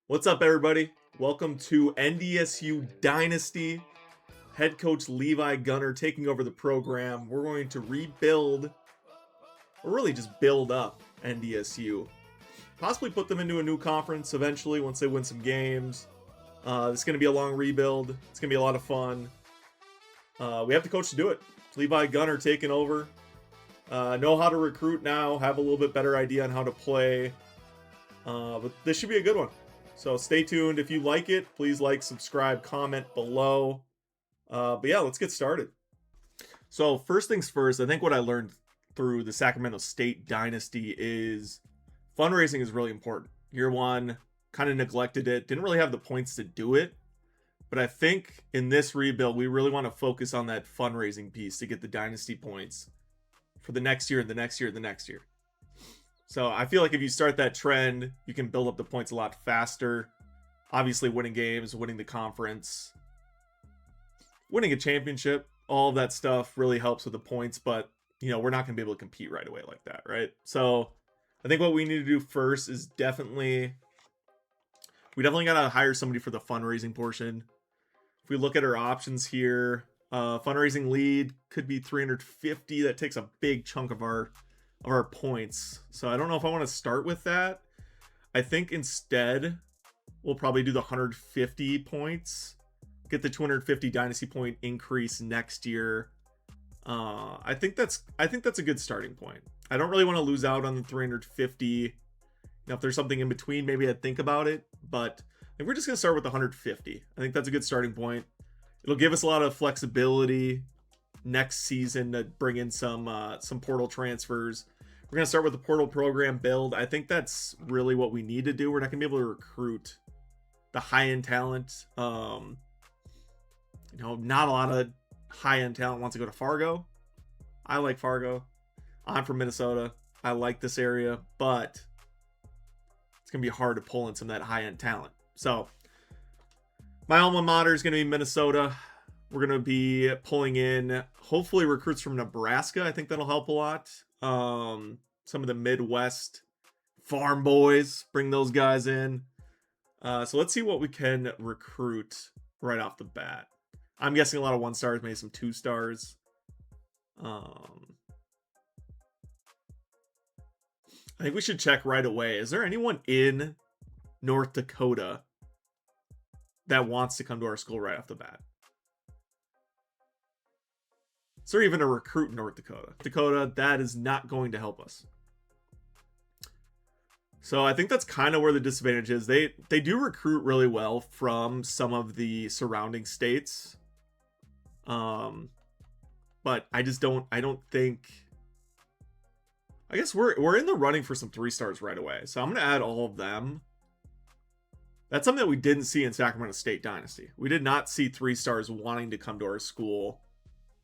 What's up, everybody? Welcome to NDSU Dynasty. Head coach Levi Gunner taking over the program. We're going to rebuild, or really just build up NDSU. Possibly put them into a new conference eventually once they win some games. It's going to be a long rebuild. It's going to be a lot of fun. We have the coach to do it. Levi Gunner taking over. Know how to recruit now. Have a little bit better idea on how to play. But this should be a good one. So stay tuned. If you like it, please like, subscribe, comment below. But yeah, let's get started. So first things first, I think what I learned through the Sacramento State dynasty is fundraising is really important. Year one, kind of neglected it. Didn't really have the points to do it. But I think in this rebuild, we really want to focus on that fundraising piece to get the dynasty points for the next year, the next year, the next year. So I feel like if you start that trend, you can build up the points a lot faster. Obviously, winning games, winning the conference, winning a championship, all of that stuff really helps with the points. But, you know, we're not going to be able to compete right away like that, right? So I think what we need to do first is we definitely got to hire somebody for the fundraising portion. If we look at our options here, fundraising lead could be 350. That takes a big chunk of our points. So I don't know if I want to start with that. I think instead we'll probably do the 150 points, get the 250 dynasty point increase next year. I think that's a good starting point. I don't really want to lose out on the 350. Now, if there's something in between, maybe I'd think about it, but I think we're just going to start with the 150. I think that's a good starting point. It'll give us a lot of flexibility next season to bring in some portal transfers. We're going to start with the portal program build. I think that's really what we need to do. We're not going to be able to recruit the high-end talent. Not a lot of high-end talent wants to go to Fargo. I like Fargo. I'm from Minnesota. I like this area, but it's going to be hard to pull in some of that high-end talent. So my alma mater is going to be Minnesota. We're going to be pulling in, hopefully, recruits from Nebraska. I think that'll help a lot. Some of the Midwest farm boys, bring those guys in. So let's see what we can recruit right off the bat. I'm guessing a lot of 1-stars, maybe some 2-stars. I think we should check right away. Is there anyone in North Dakota that wants to come to our school right off the bat? Is there even a recruit in North Dakota? Dakota, that is not going to help us. So I think that's kind of where the disadvantage is. They do recruit really well from some of the surrounding states. But I don't think, I guess we're in the running for some 3-stars right away. So I'm going to add all of them. That's something that we didn't see in Sacramento State Dynasty. We did not see 3-stars wanting to come to our school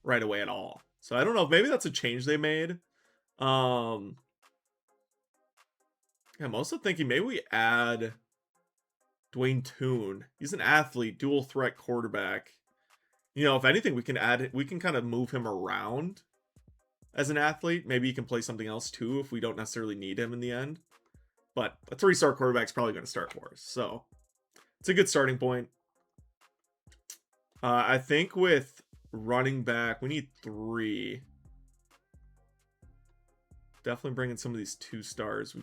right away at all. So I don't know if maybe that's a change they made. I'm also thinking maybe we add Dwayne Toon. He's an athlete, dual threat quarterback. You know, if anything, we can kind of move him around as an athlete. Maybe he can play something else too if we don't necessarily need him in the end. But a 3-star quarterback is probably going to start for us. So it's a good starting point. I think with running back, we need 3. Definitely bring in some of these 2-stars.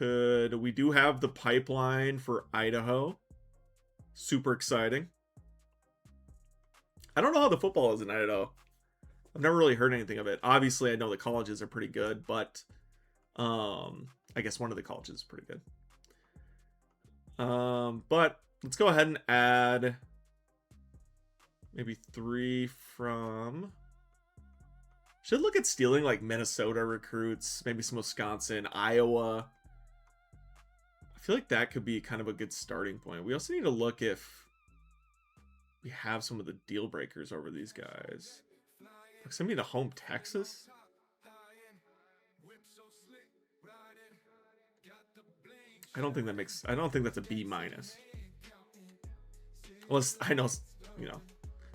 We do have the pipeline for Idaho. Super exciting. I don't know how the football is in Idaho. I've never really heard anything of it. Obviously, I know the colleges are pretty good, but I guess one of the colleges is pretty good. But let's go ahead and add maybe 3 from... Should look at stealing like Minnesota recruits, maybe some Wisconsin, Iowa. I feel like that could be kind of a good starting point. We also need to look if we have some of the deal breakers over these guys. Like send me to home Texas. I don't think that's a B-. Unless I know,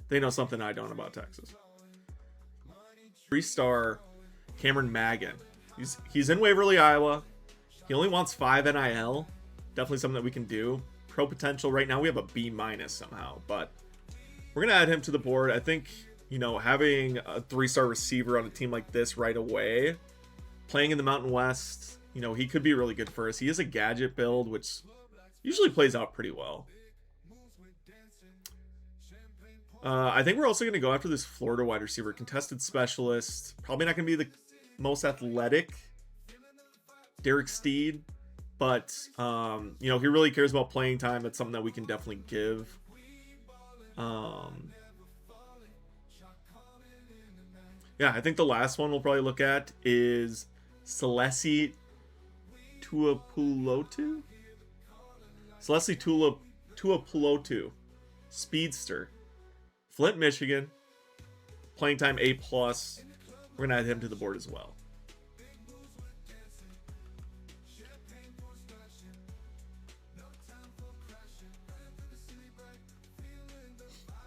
they know something I don't about Texas. 3-star Cameron Magan. He's in Waverly, Iowa. He only wants 5 NIL. Definitely something that we can do. pro potential. Right now we have a B minus somehow, but we're going to add him to the board. I think, you know, having a 3-star receiver on a team like this right away, playing in the Mountain West, you know, he could be really good for us. He is a gadget build, which usually plays out pretty well. I think we're also going to go after this Florida wide receiver, contested specialist. Probably not going to be the most athletic Derek Steed, but, you know, he really cares about playing time. That's something that we can definitely give. Yeah, I think the last one we'll probably look at is Celesi Tuapulotu? Celesi Tuapulotu. Speedster. Flint, Michigan. Playing time A+. We're going to add him to the board as well.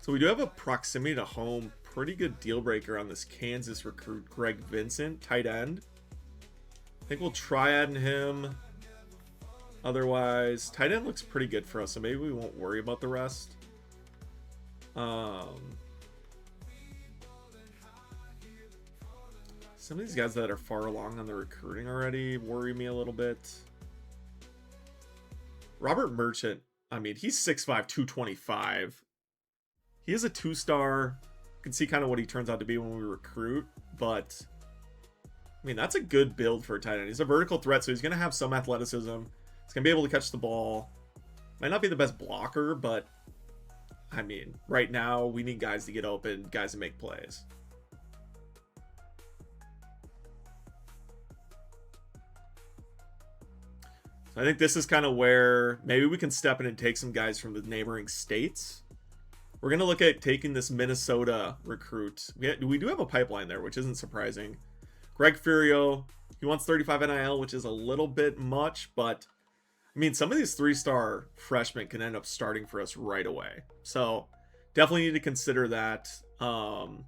So we do have a proximity to home. Pretty good deal breaker on this Kansas recruit, Greg Vincent, tight end. I think we'll try adding him. Otherwise, tight end looks pretty good for us, so maybe we won't worry about the rest. Some of these guys that are far along on the recruiting already worry me a little bit. Robert Merchant, I mean, he's 6'5", 225. He is a 2-star. You can see kind of what he turns out to be when we recruit, but I mean, that's a good build for a tight end. He's a vertical threat, so he's going to have some athleticism. He's going to be able to catch the ball. Might not be the best blocker, but I mean, right now we need guys to get open, guys to make plays. So I think this is kind of where maybe we can step in and take some guys from the neighboring states. We're going to look at taking this Minnesota recruit. We do have a pipeline there, which isn't surprising. Greg Furio, he wants 35 NIL, which is a little bit much, but I mean, some of these 3-star freshmen can end up starting for us right away. So definitely need to consider that. No,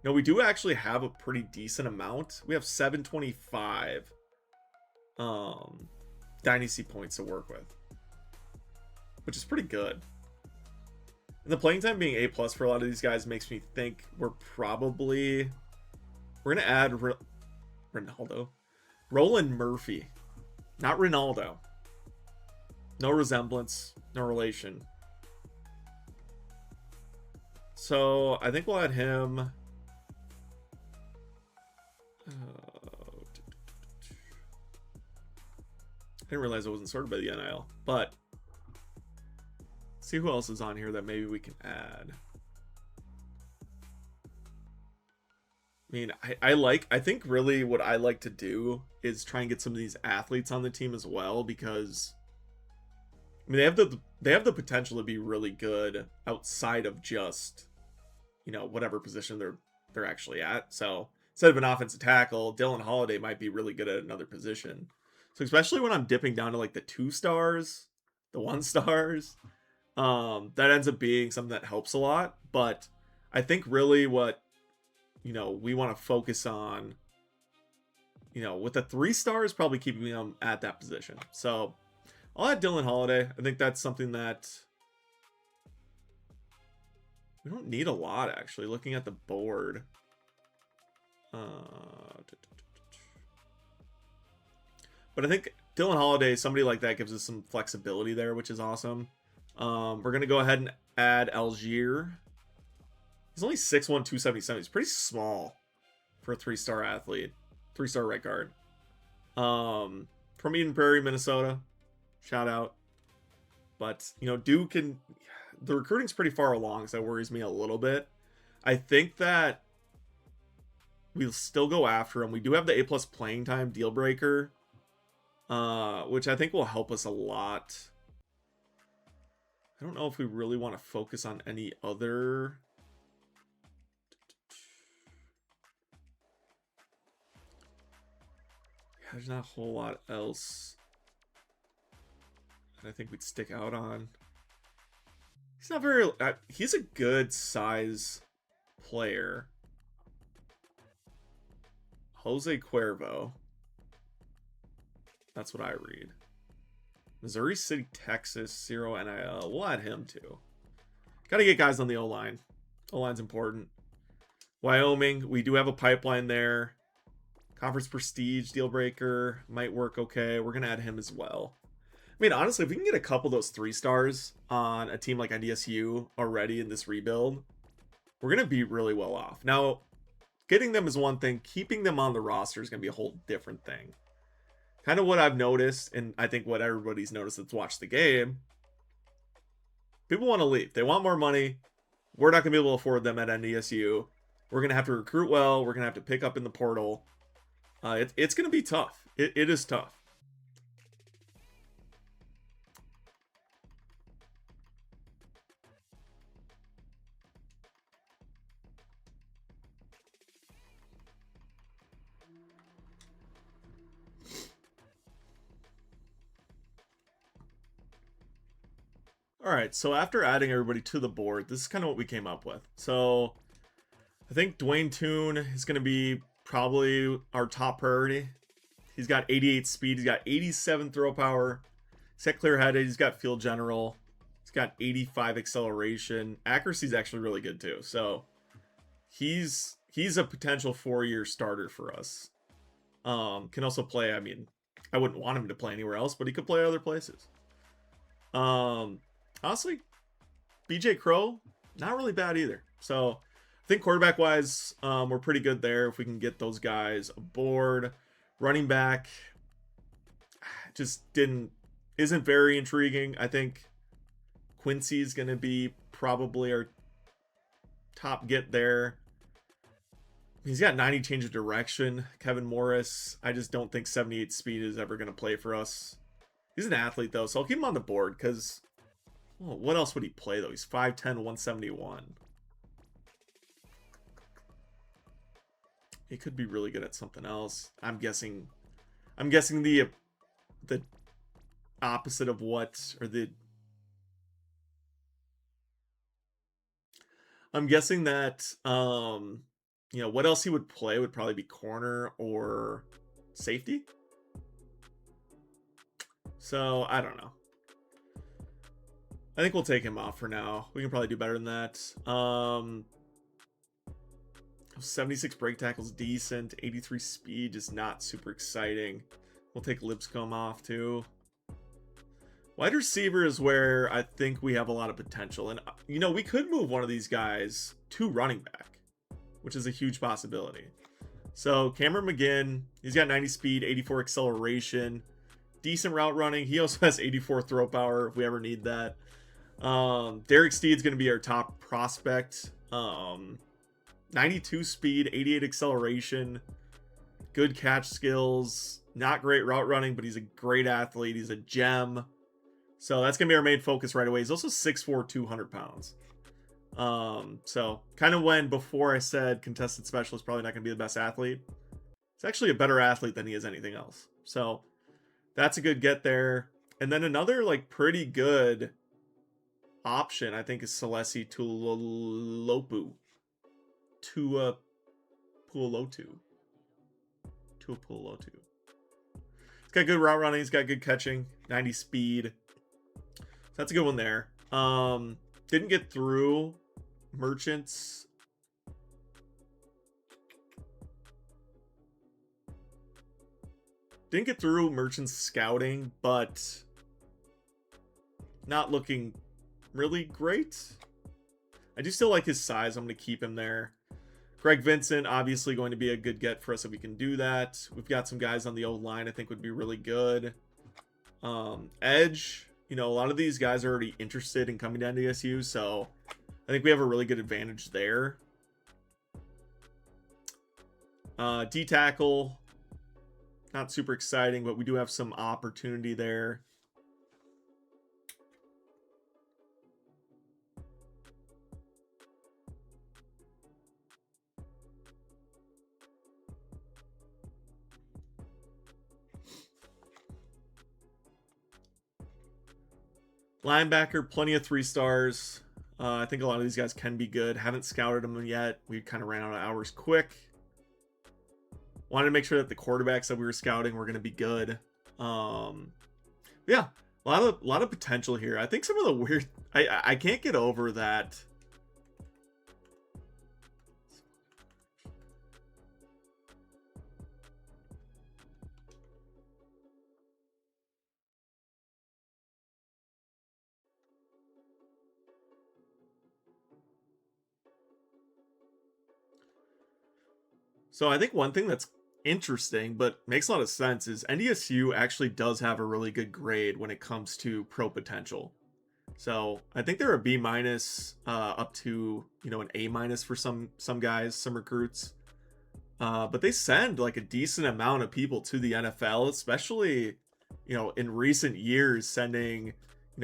we do actually have a pretty decent amount. We have 725 dynasty points to work with, which is pretty good. And the playing time being A+ for a lot of these guys makes me think we're going to add Ronaldo. Roland Murphy. Not Ronaldo. No resemblance. No relation. So I think we'll add him. I didn't realize I wasn't sorted by the NIL, but see who else is on here that maybe we can add. I mean, I think really what I like to do is try and get some of these athletes on the team as well, because I mean, they have the potential to be really good outside of just, you know, whatever position they're actually at. So instead of an offensive tackle, Dylan Holiday might be really good at another position. So especially when I'm dipping down to like the 2-stars, the 1-stars, that ends up being something that helps a lot. But I think really what, you know, we want to focus on, you know, with the 3-stars, probably keeping them at that position. So I'll add Dylan Holiday. I think that's something that we don't need a lot, actually, looking at the board. But I think Dylan Holiday, somebody like that, gives us some flexibility there, which is awesome. We're going to go ahead and add Algier. He's only 6'1", 277. He's pretty small for a 3-star athlete. 3-star right guard. From Eden Prairie, Minnesota. Shout out. But, you know, Duke and the recruiting's pretty far along, so that worries me a little bit. I think that we'll still go after him. We do have the A+ playing time deal breaker, which I think will help us a lot. I don't know if we really want to focus on any other. Yeah, there's not a whole lot else that I think we'd stick out on. He's not very. He's a good size player. Jose Cuervo. That's what I read. Missouri City, Texas, 0 NIL. We'll add him too. Got to get guys on the O-line. O-line's important. Wyoming, we do have a pipeline there. Conference prestige, deal breaker, might work okay. We're going to add him as well. I mean, honestly, if we can get a couple of those 3 stars on a team like NDSU already in this rebuild, we're going to be really well off. Now, getting them is one thing. Keeping them on the roster is going to be a whole different thing. Kind of what I've noticed, and I think what everybody's noticed that's watched the game, people want to leave. They want more money. We're not going to be able to afford them at NDSU. We're going to have to recruit well. We're going to have to pick up in the portal. It's going to be tough. It is tough. All right, so after adding everybody to the board, this is kind of what we came up with. So I think Dwayne Toon is going to be probably our top priority. He's got 88 speed. He's got 87 throw power. He's got clear-headed. He's got field general. He's got 85 acceleration. Accuracy is actually really good too. So he's a potential 4-year starter for us. Can also play. I mean, I wouldn't want him to play anywhere else, but he could play other places. Honestly, BJ Crow, not really bad either. So I think quarterback wise, we're pretty good there if we can get those guys aboard. Running back just isn't very intriguing. I think Quincy's going to be probably our top get there. He's got 90 change of direction. Kevin Morris, I just don't think 78 speed is ever going to play for us. He's an athlete though, so I'll keep him on the board because what else would he play though? He's 5'10", 171. He could be really good at something else. I'm guessing the opposite of what, or the I'm guessing that what else he would play would probably be corner or safety. So I don't know. I think we'll take him off for now. We can probably do better than that. 76 break tackles, decent. 83 speed, just not super exciting. We'll take Lipscomb off too. Wide receiver is where I think we have a lot of potential. And, we could move one of these guys to running back, which is a huge possibility. So Cameron McGinn, he's got 90 speed, 84 acceleration, decent route running. He also has 84 throw power if we ever need that. Derek Steed's going to be our top prospect. 92 speed, 88 acceleration, good catch skills, not great route running, but he's a great athlete. He's a gem. So that's going to be our main focus right away. He's also 6'4", 200 pounds. So kind of when before I said contested specialist probably not going to be the best athlete, he's actually a better athlete than he is anything else. So that's a good get there. And then another pretty good option I think is Celesi Tuipulotu. Tuipulotu. He's got good route running. He's got good catching. 90 speed. So that's a good one there. Didn't get through Merchants. Didn't get through Merchants scouting, but not looking really great. I do still like his size. I'm going to keep him there. Greg Vincent, obviously going to be a good get for us if we can do that. We've got some guys on the O-line I think would be really good. Edge, a lot of these guys are already interested in coming to NDSU, so I think we have a really good advantage there. D-tackle, not super exciting, but we do have some opportunity there. Linebacker, plenty of 3 stars. I think a lot of these guys can be good. Haven't scouted them yet. We kind of ran out of hours quick. Wanted to make sure that the quarterbacks that we were scouting were going to be good. Yeah, A lot of potential here. I think some of the weird, I can't get over that. So I think one thing that's interesting but makes a lot of sense is NDSU actually does have a really good grade when it comes to pro potential. So I think they're a B minus up to an A minus for some guys, some recruits. But they send like a decent amount of people to the NFL, especially in recent years, sending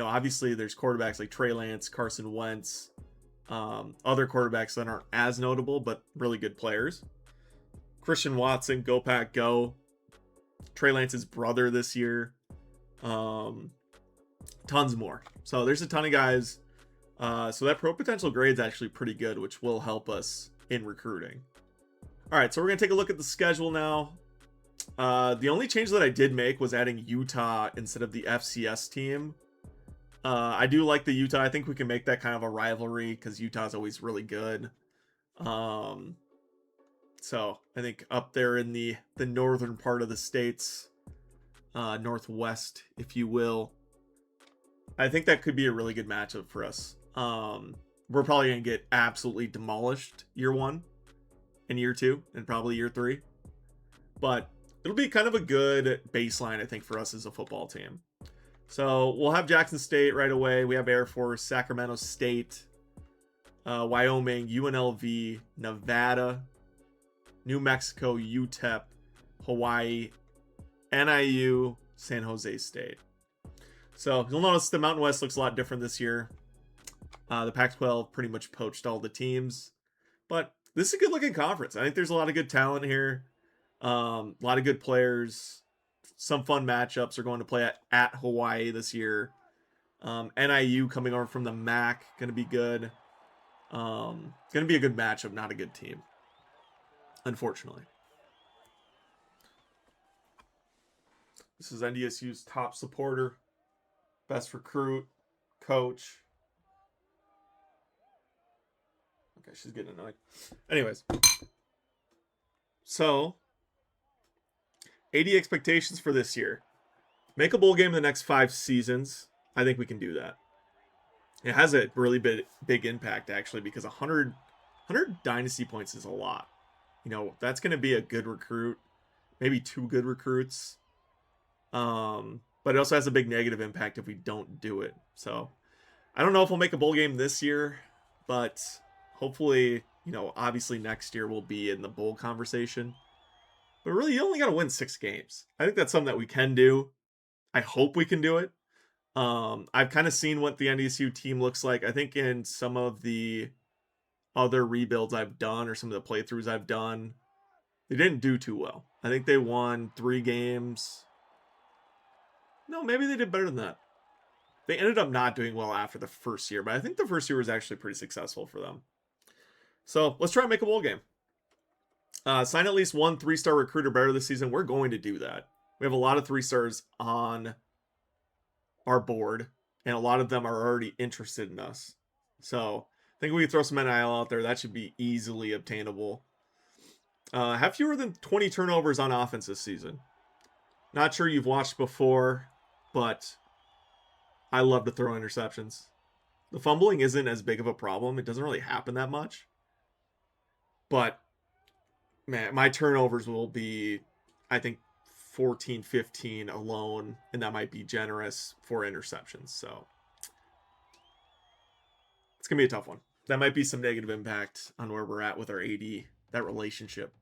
obviously there's quarterbacks like Trey Lance, Carson Wentz, other quarterbacks that aren't as notable but really good players. Christian Watson, go Pack, go. Trey Lance's brother this year. Um, Tons more. So there's a ton of guys. So that pro potential grade is actually pretty good, which will help us in recruiting. All right, so we're going to take a look at the schedule now. The only change that I did make was adding Utah instead of the FCS team. I do like the Utah. I think we can make that kind of a rivalry because Utah's always really good. So I think up there in the northern part of the states, northwest, if you will, I think that could be a really good matchup for us. We're probably going to get absolutely demolished year 1 and year 2 and probably year 3. But it'll be kind of a good baseline, I think, for us as a football team. So we'll have Jackson State right away. We have Air Force, Sacramento State, Wyoming, UNLV, Nevada, New Mexico, UTEP, Hawaii, NIU, San Jose State. So you'll notice the Mountain West looks a lot different this year. The Pac-12 pretty much poached all the teams. But this is a good looking conference. I think there's a lot of good talent here. A lot of good players. Some fun matchups are going to play at Hawaii this year. NIU coming over from the MAC, going to be good. Going to be a good matchup, not a good team, unfortunately. This is NDSU's top supporter, best recruit, coach. Okay, she's getting annoyed. Anyways, so 80 expectations for this year. Make a bowl game in the next 5 seasons. I think we can do that. It has a really big impact, actually, because 100 dynasty points is a lot. That's going to be a good recruit, maybe 2 good recruits. But it also has a big negative impact if we don't do it. So I don't know if we'll make a bowl game this year, but hopefully, obviously next year we'll be in the bowl conversation. But really, you only got to win 6 games. I think that's something that we can do. I hope we can do it. I've kind of seen what the NDSU team looks like. I think in some of the other rebuilds I've done or some of the playthroughs I've done, they didn't do too well. I think they won 3 games. No, maybe they did better than that. They ended up not doing well after the first year, but I think the first year was actually pretty successful for them. So let's try and make a bowl game. Sign at least 1 3-star recruiter better this season. We're going to do that. We have a lot of 3-stars on our board, and a lot of them are already interested in us. So I think we can throw some NIL out there. That should be easily obtainable. Have fewer than 20 turnovers on offense this season. Not sure you've watched before, but I love to throw interceptions. The fumbling isn't as big of a problem. It doesn't really happen that much. But, man, my turnovers will be, I think, 14, 15 alone, and that might be generous for interceptions. So it's going to be a tough one. That might be some negative impact on where we're at with our AD, that relationship.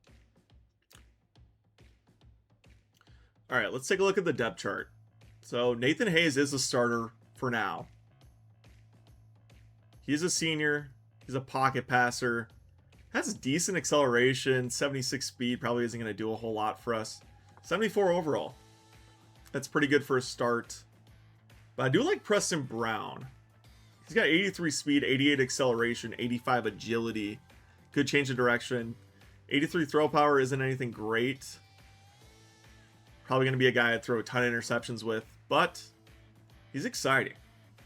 All right, let's take a look at the depth chart. So Nathan Hayes is a starter for now. He's a senior. He's a pocket passer. Has decent acceleration. 76 speed probably isn't going to do a whole lot for us. 74 overall. That's pretty good for a start. But I do like Preston Brown. He's got 83 speed, 88 acceleration, 85 agility. Good change of direction. 83 throw power isn't anything great. Probably going to be a guy I'd throw a ton of interceptions with. But He's exciting.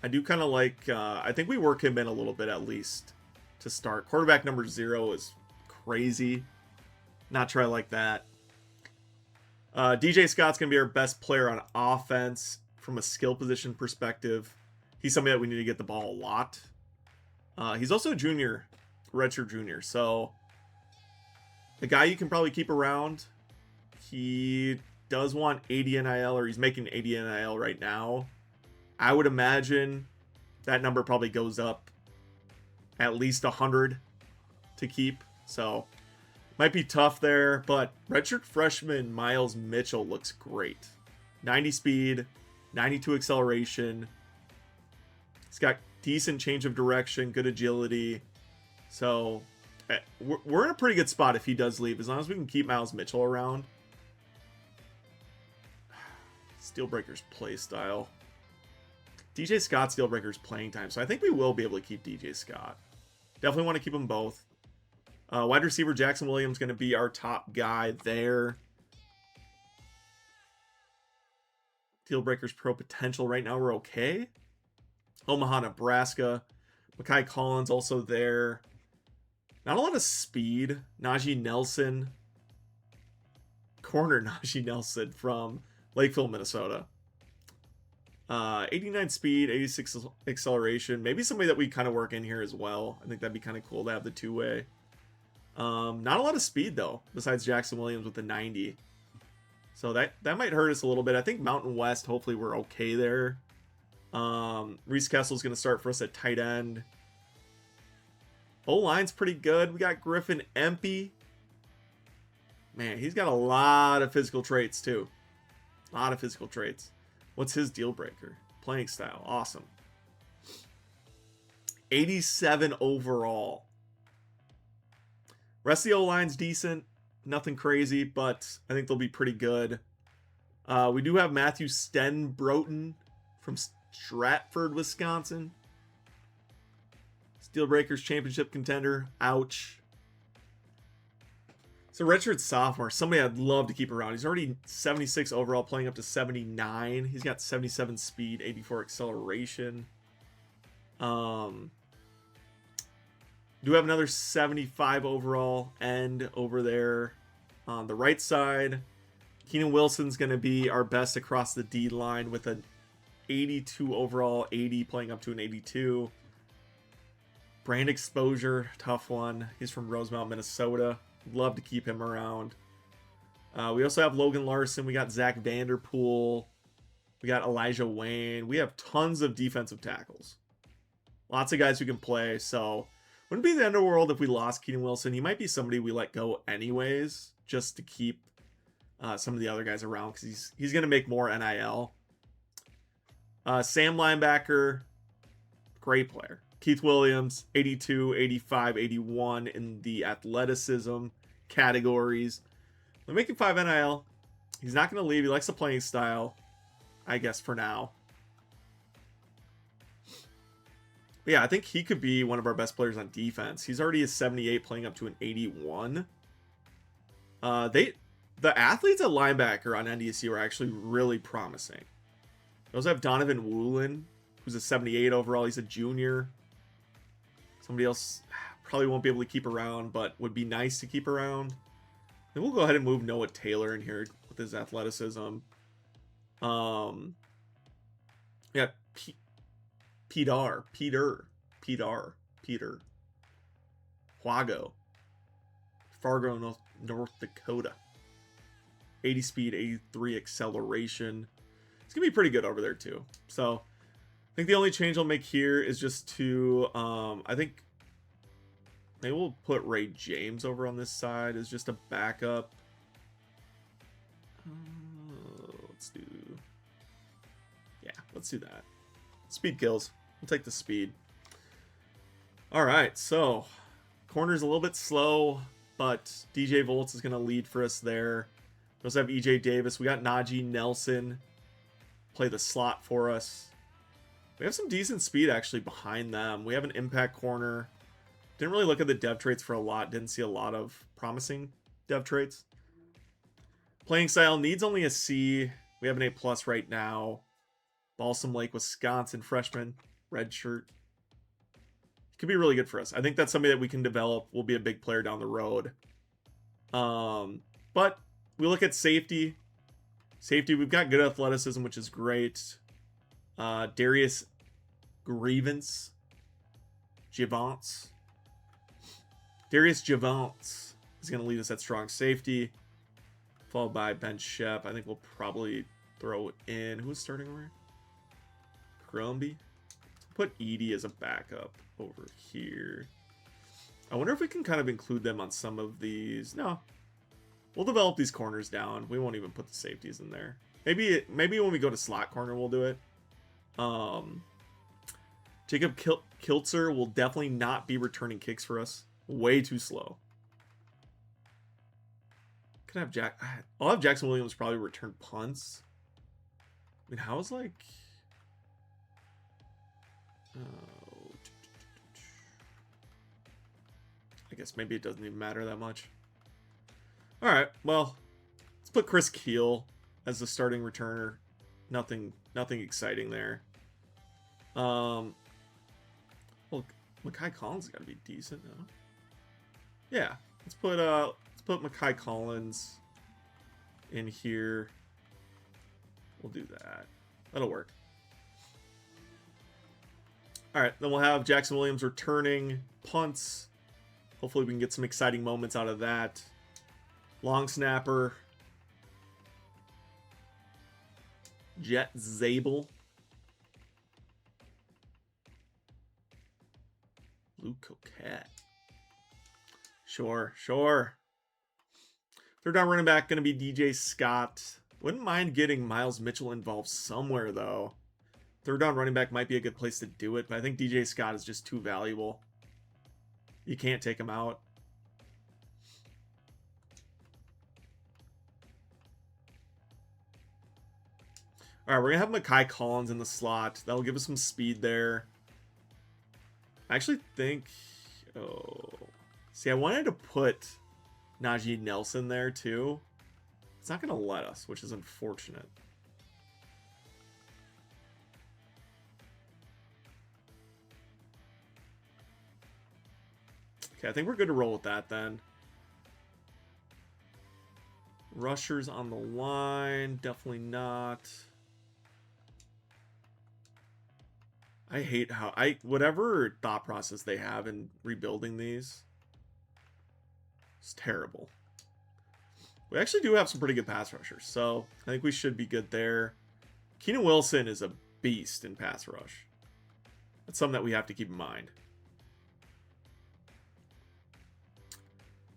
I do kind of like, I think we work him in a little bit at least to start. Quarterback number 0 is crazy. Not sure I like that. DJ Scott's going to be our best player on offense from a skill position perspective. He's somebody that we need to get the ball a lot. He's also a junior, redshirt junior. So a guy you can probably keep around. He does want 80 NIL, or he's making 80 NIL right now. I would imagine that number probably goes up at least 100 to keep. So might be tough there, but redshirt freshman Miles Mitchell looks great. 90 speed, 92 acceleration. He's got decent change of direction, good agility. So we're in a pretty good spot if he does leave, as long as we can keep Miles Mitchell around. Steelbreaker's play style. DJ Scott's Steelbreaker's playing time, so I think we will be able to keep DJ Scott. Definitely want to keep them both. Wide receiver Jackson Williams going to be our top guy there. Steelbreaker's pro potential right now, we're okay. Omaha, Nebraska. Makai Collins also there. Not a lot of speed. Najee Nelson. Corner Najee Nelson from Lakeville, Minnesota. 89 speed, 86 acceleration. Maybe somebody that we kind of work in here as well. I think that'd be kind of cool to have the two-way. Not a lot of speed, though, besides Jackson Williams with the 90. So that might hurt us a little bit. I think Mountain West, hopefully we're okay there. Reese Kessel's going to start for us at tight end. O-line's pretty good. We got Griffin Empey. Man, he's got a lot of physical traits, too. A lot of physical traits. What's his deal breaker? Playing style. Awesome. 87 overall. Rest of the O-line's decent. Nothing crazy, but I think they'll be pretty good. We do have Matthew Stenbroten from Stratford, Wisconsin. Steelbreakers championship contender. Ouch. So redshirt sophomore, somebody I'd love to keep around. He's already 76 overall, playing up to 79. He's got 77 speed, 84 acceleration. Do have another 75 overall end over there on the right side. Keenan Wilson's going to be our best across the D line with an 82 overall, 80 playing up to an 82. Brand exposure, tough one. He's from Rosemount, Minnesota. Love to keep him around. We also have Logan Larson. We got Zach Vanderpool. We got Elijah Wayne. We have tons of defensive tackles. Lots of guys who can play. So wouldn't be the end of the world if we lost Keenan Wilson. He might be somebody we let go anyways, just to keep some of the other guys around, because he's going to make more NIL. Sam linebacker, great player. Keith Williams, 82, 85, 81 in the athleticism categories. They're making 5 NIL. He's not going to leave. He likes the playing style, I guess, for now. But yeah, I think he could be one of our best players on defense. He's already a 78 playing up to an 81. The athletes at linebacker on NDSU are actually really promising. We also have Donovan Woolen, who's a 78 overall. He's a junior. Somebody else probably won't be able to keep around, but would be nice to keep around. Then we'll go ahead and move Noah Taylor in here with his athleticism. Yeah, Peter. Huago. Fargo, North Dakota. 80 speed, 83 acceleration. It's going to be pretty good over there, too. So I think the only change I'll make here is just to, I think maybe we'll put Ray James over on this side as just a backup. Let's do that. Speed kills. We'll take the speed. All right, so corner's a little bit slow, but DJ Volts is going to lead for us there. We also have EJ Davis. We got Najee Nelson play the slot for us. We have some decent speed actually behind them. We have an impact corner. Didn't really look at the dev traits for a lot. Didn't see a lot of promising dev traits. Playing style needs only a C. We have an A+ right now. Balsam Lake, Wisconsin freshman, red shirt. Could be really good for us. I think that's somebody that we can develop. Will be a big player down the road. But we look at safety. Safety, we've got good athleticism, which is great. Darius Grievance. Darius Javance is going to lead us at strong safety. Followed by Ben Shep. I think we'll probably throw in... Who's starting over here? Crumby. Put Edie as a backup over here. I wonder if we can kind of include them on some of these. No. We'll develop these corners down. We won't even put the safeties in there. Maybe when we go to slot corner, we'll do it. Jacob Kiltzer will definitely not be returning kicks for us. Way too slow. I'll have Jackson Williams probably return punts. I mean, how's like... I guess maybe it doesn't even matter that much. Alright, well, let's put Chris Keel as the starting returner. Nothing exciting there. Well, Makai Collins got to be decent now. Yeah, let's put Makai Collins in here. We'll do that. That'll work. All right, then we'll have Jackson Williams returning punts. Hopefully we can get some exciting moments out of that. Long snapper. Jet Zabel. Luke Coquette. Sure. Third down running back going to be DJ Scott. Wouldn't mind getting Miles Mitchell involved somewhere, though. Third down running back might be a good place to do it, but I think DJ Scott is just too valuable. You can't take him out. All right, we're going to have Makai Collins in the slot. That'll give us some speed there. I actually think... Oh... See, I wanted to put Najee Nelson there, too. It's not going to let us, which is unfortunate. Okay, I think we're good to roll with that, then. Rushers on the line. Definitely not. I hate how... Whatever thought process they have in rebuilding these... It's terrible. We actually do have some pretty good pass rushers, so I think we should be good there. Keenan Wilson is a beast in pass rush. That's something that we have to keep in mind.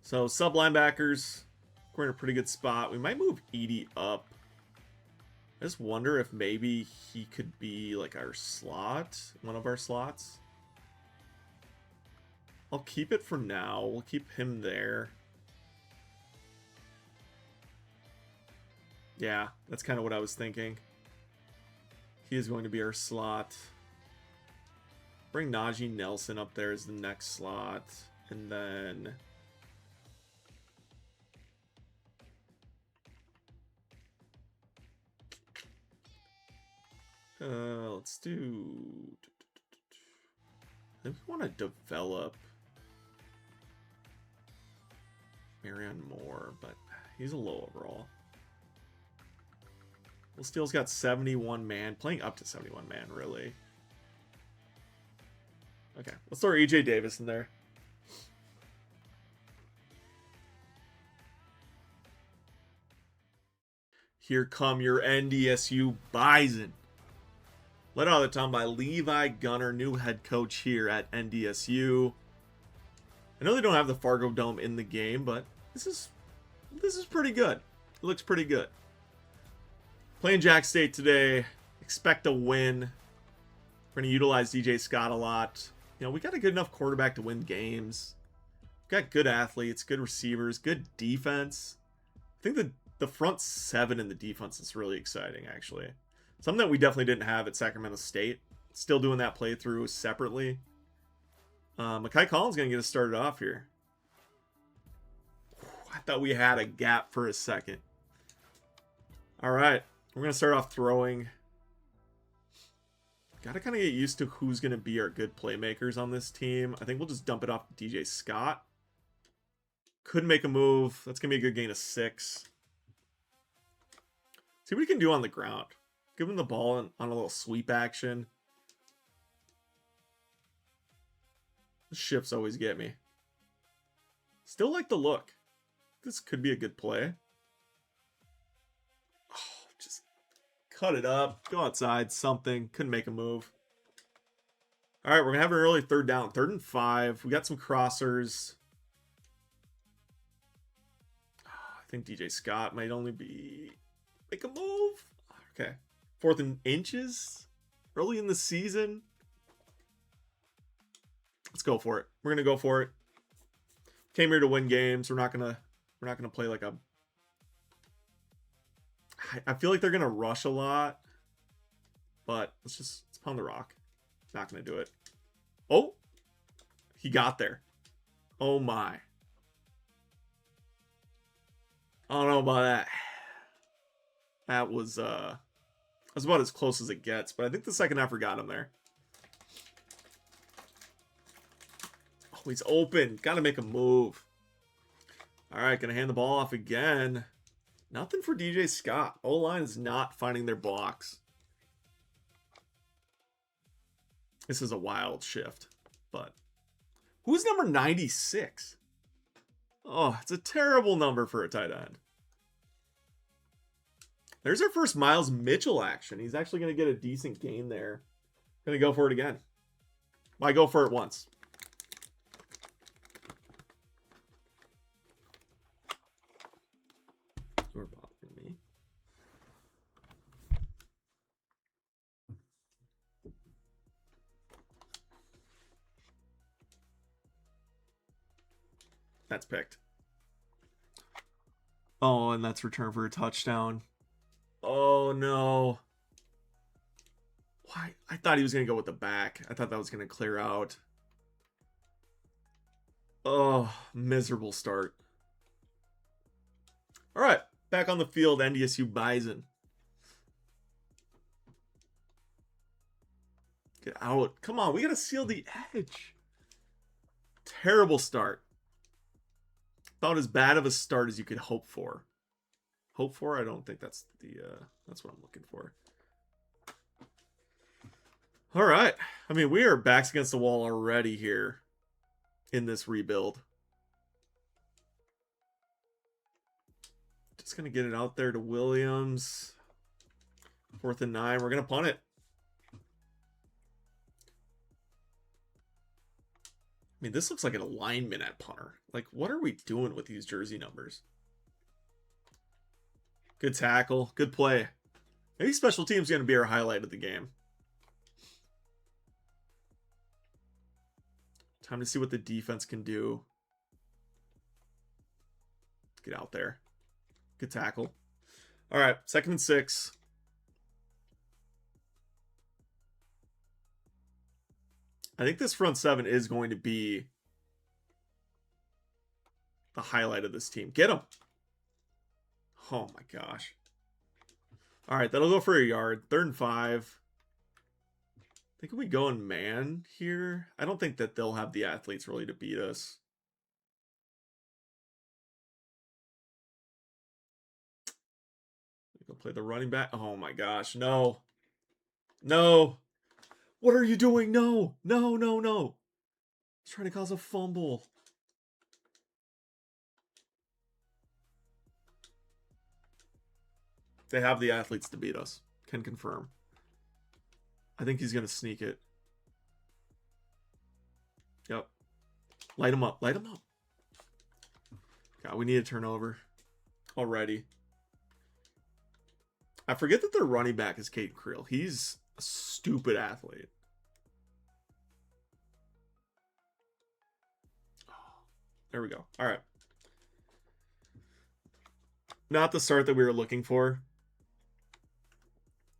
So, sub-linebackers, we're in a pretty good spot. We might move Edie up. I just wonder if maybe he could be like our slot, one of our slots. I'll keep it for now. We'll keep him there. Yeah, that's kind of what I was thinking. He is going to be our slot. Bring Najee Nelson up there as the next slot. And then... let's do... I think we want to develop Marion Moore, but he's a low overall. Well, Steele's got 71 man, playing up to 71 man, really. Okay, let's throw EJ Davis in there. Here come your NDSU Bison. Led out of the town by Levi Gunner, new head coach here at NDSU. I know they don't have the Fargo Dome in the game, but this is pretty good. It looks pretty good. Playing Jack State today. Expect a win. We're going to utilize DJ Scott a lot. You know, we got a good enough quarterback to win games. We've got good athletes, good receivers, good defense. I think the front seven in the defense is really exciting, actually. Something that we definitely didn't have at Sacramento State. Still doing that playthrough separately. Makai Collins going to get us started off here. I thought we had a gap for a second. All right. We're going to start off throwing. Gotta kind of get used to who's going to be our good playmakers on this team. I think we'll just dump it off to DJ Scott. Could make a move. That's going to be a good gain of 6. See what he can do on the ground. Give him the ball on a little sweep action. The shifts always get me. Still like the look. This could be a good play. Oh, just cut it up. Go outside. Something. Couldn't make a move. All right, we're going to have an early 3rd down. 3rd and 5. We got some crossers. I think DJ Scott might only be... Make a move. Okay. 4th and inches. Early in the season. Let's go for it. We're going to go for it. Came here to win games. We're not gonna play like a... I feel like they're gonna rush a lot, but let's pound the rock. Not gonna do it. Oh, he got there. Oh my. I don't know about that. That was about as close as it gets, but I think the second half got him there. Oh, he's open. Got to make a move. All right, gonna hand the ball off again. Nothing for DJ Scott. O-line is not finding their blocks. This is a wild shift, but who's number 96? Oh, it's a terrible number for a tight end. There's our first Miles Mitchell action. He's actually going to get a decent gain there. Going to go for it again. Why go for it once? You're bothering me. That's picked. Oh, and that's return for a touchdown. Oh, no. Why? I thought he was going to go with the back. I thought that was going to clear out. Oh, miserable start. All right, back on the field, NDSU Bison. Get out. Come on, we got to seal the edge. Terrible start. About as bad of a start as you could hope for. Hope for? I don't think that's the that's what I'm looking for. All right. I mean, we are backs against the wall already here in this rebuild. Just going to get it out there to Williams. 4th and 9. We're going to punt it. I mean, this looks like an alignment at punter. Like, what are we doing with these jersey numbers? Good tackle. Good play. Maybe special teams is going to be our highlight of the game. Time to see what the defense can do. Get out there. Good tackle. All right, 2nd and 6. I think this front 7 is going to be the highlight of this team. Get him. Oh my gosh. All right, that'll go for a yard. 3rd and 5. I think we go in man here. I don't think that they'll have the athletes really to beat us. Go play the running back. Oh my gosh, no. No. What are you doing? No. No, no, no. He's trying to cause a fumble. They have the athletes to beat us. Can confirm. I think he's going to sneak it. Yep. Light him up. Light him up. God, we need a turnover already. I forget that their running back is Caden Creel. He's a stupid athlete. There we go. All right. Not the start that we were looking for.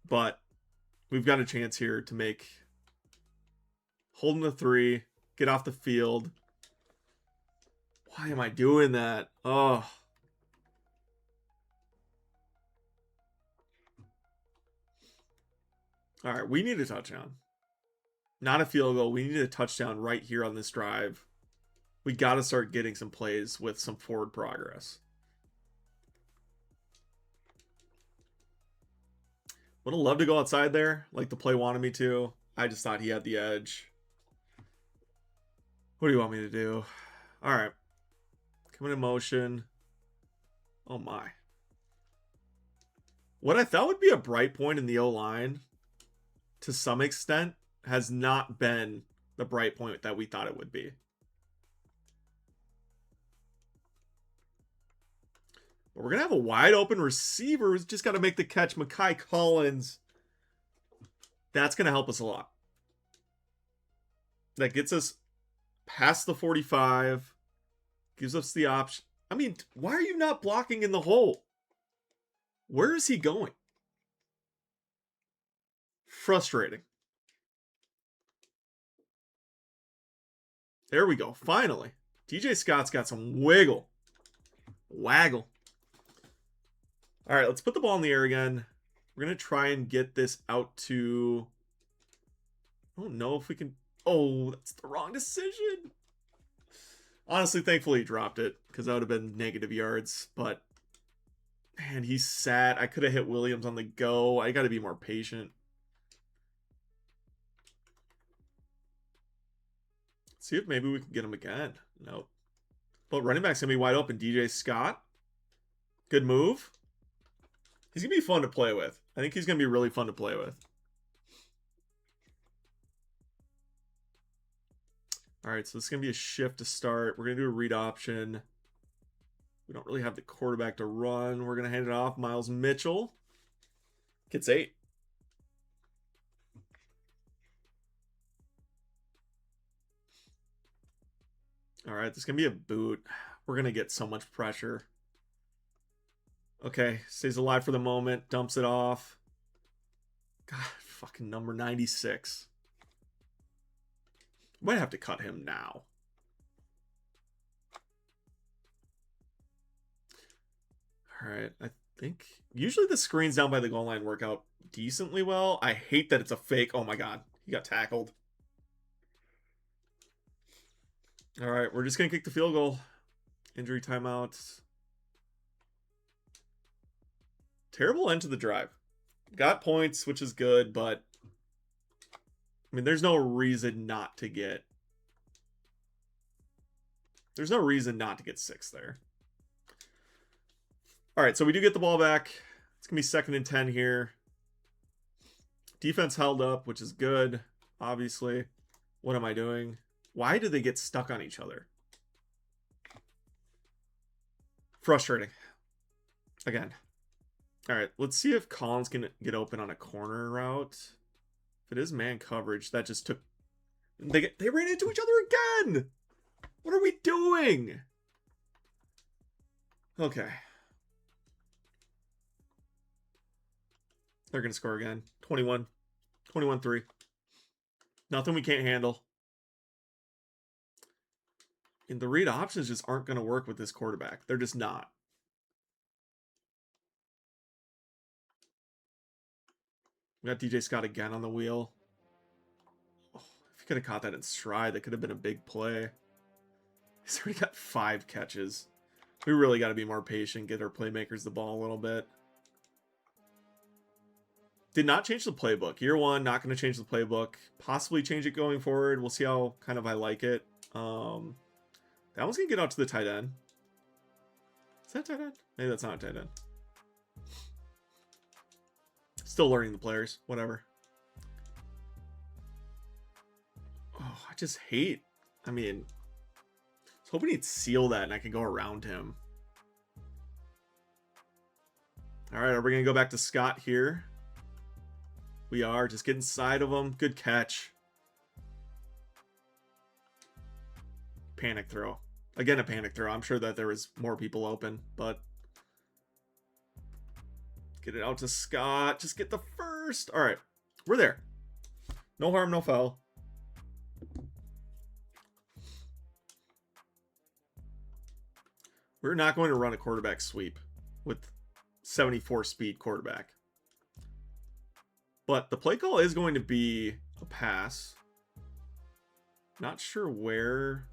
But we've got a chance here to make... Holding the 3. Get off the field. Why am I doing that? Oh. All right, we need a touchdown. Not a field goal. We need a touchdown right here on this drive. We got to start getting some plays with some forward progress. Would have loved to go outside there, like the play wanted me to. I just thought he had the edge. What do you want me to do? All right. Coming in motion. Oh, my. What I thought would be a bright point in the O-line, to some extent, has not been the bright point that we thought it would be. But we're going to have a wide open receiver who's just got to make the catch. Mekhi Collins. That's going to help us a lot. That gets us past the 45. Gives us the option. I mean, why are you not blocking in the hole? Where is he going? Frustrating. There we go. Finally. DJ Scott's got some wiggle. Waggle. All right, let's put the ball in the air again. We're going to try and get this out to... I don't know if we can... Oh, that's the wrong decision. Honestly, thankfully he dropped it, because that would have been negative yards. But, man, he's sad. I could have hit Williams on the go. I got to be more patient. See if maybe we can get him again. Nope. But running back's going to be wide open. DJ Scott. Good move. He's going to be fun to play with. I think he's going to be really fun to play with. All right, so this is going to be a shift to start. We're going to do a read option. We don't really have the quarterback to run. We're going to hand it off. Miles Mitchell gets 8. All right, this is going to be a boot. We're going to get so much pressure. Okay, stays alive for the moment. Dumps it off. God, fucking number 96. Might have to cut him now. All right, I think usually the screens down by the goal line work out decently well. I hate that it's a fake. Oh my God, he got tackled. All right, we're just going to kick the field goal. Injury timeouts. Terrible end to the drive. Got points, which is good, but I mean, there's no reason not to get... There's no reason not to get 6 there. All right, so we do get the ball back. It's going to be 2nd and 10 here. Defense held up, which is good, obviously. What am I doing? Why do they get stuck on each other? Frustrating. Again. All right, let's see if Collins can get open on a corner route. If it is man coverage, that just took... They ran into each other again! What are we doing? Okay. They're going to score again. 21. 21-3. Nothing we can't handle. And the read options just aren't going to work with this quarterback. They're just not. We got DJ Scott again on the wheel. Oh, if he could have caught that in stride, that could have been a big play. He's already got 5 catches. We really got to be more patient, get our playmakers the ball a little bit. Did not change the playbook. Year 1, not going to change the playbook. Possibly change it going forward. We'll see how kind of I like it. That one's going to get out to the tight end. Is that tight end? Maybe that's not a tight end. Still learning the players. Whatever. Oh, I just hate... I mean... I was hoping he'd seal that and I could go around him. Alright, are we going to go back to Scott here? We are. Just get inside of him. Good catch. Panic throw. Again, a panic throw. I'm sure that there was more people open, but... Get it out to Scott. Just get the first. All right. We're there. No harm, no foul. We're not going to run a quarterback sweep with 74 speed quarterback. But the play call is going to be a pass. Not sure where.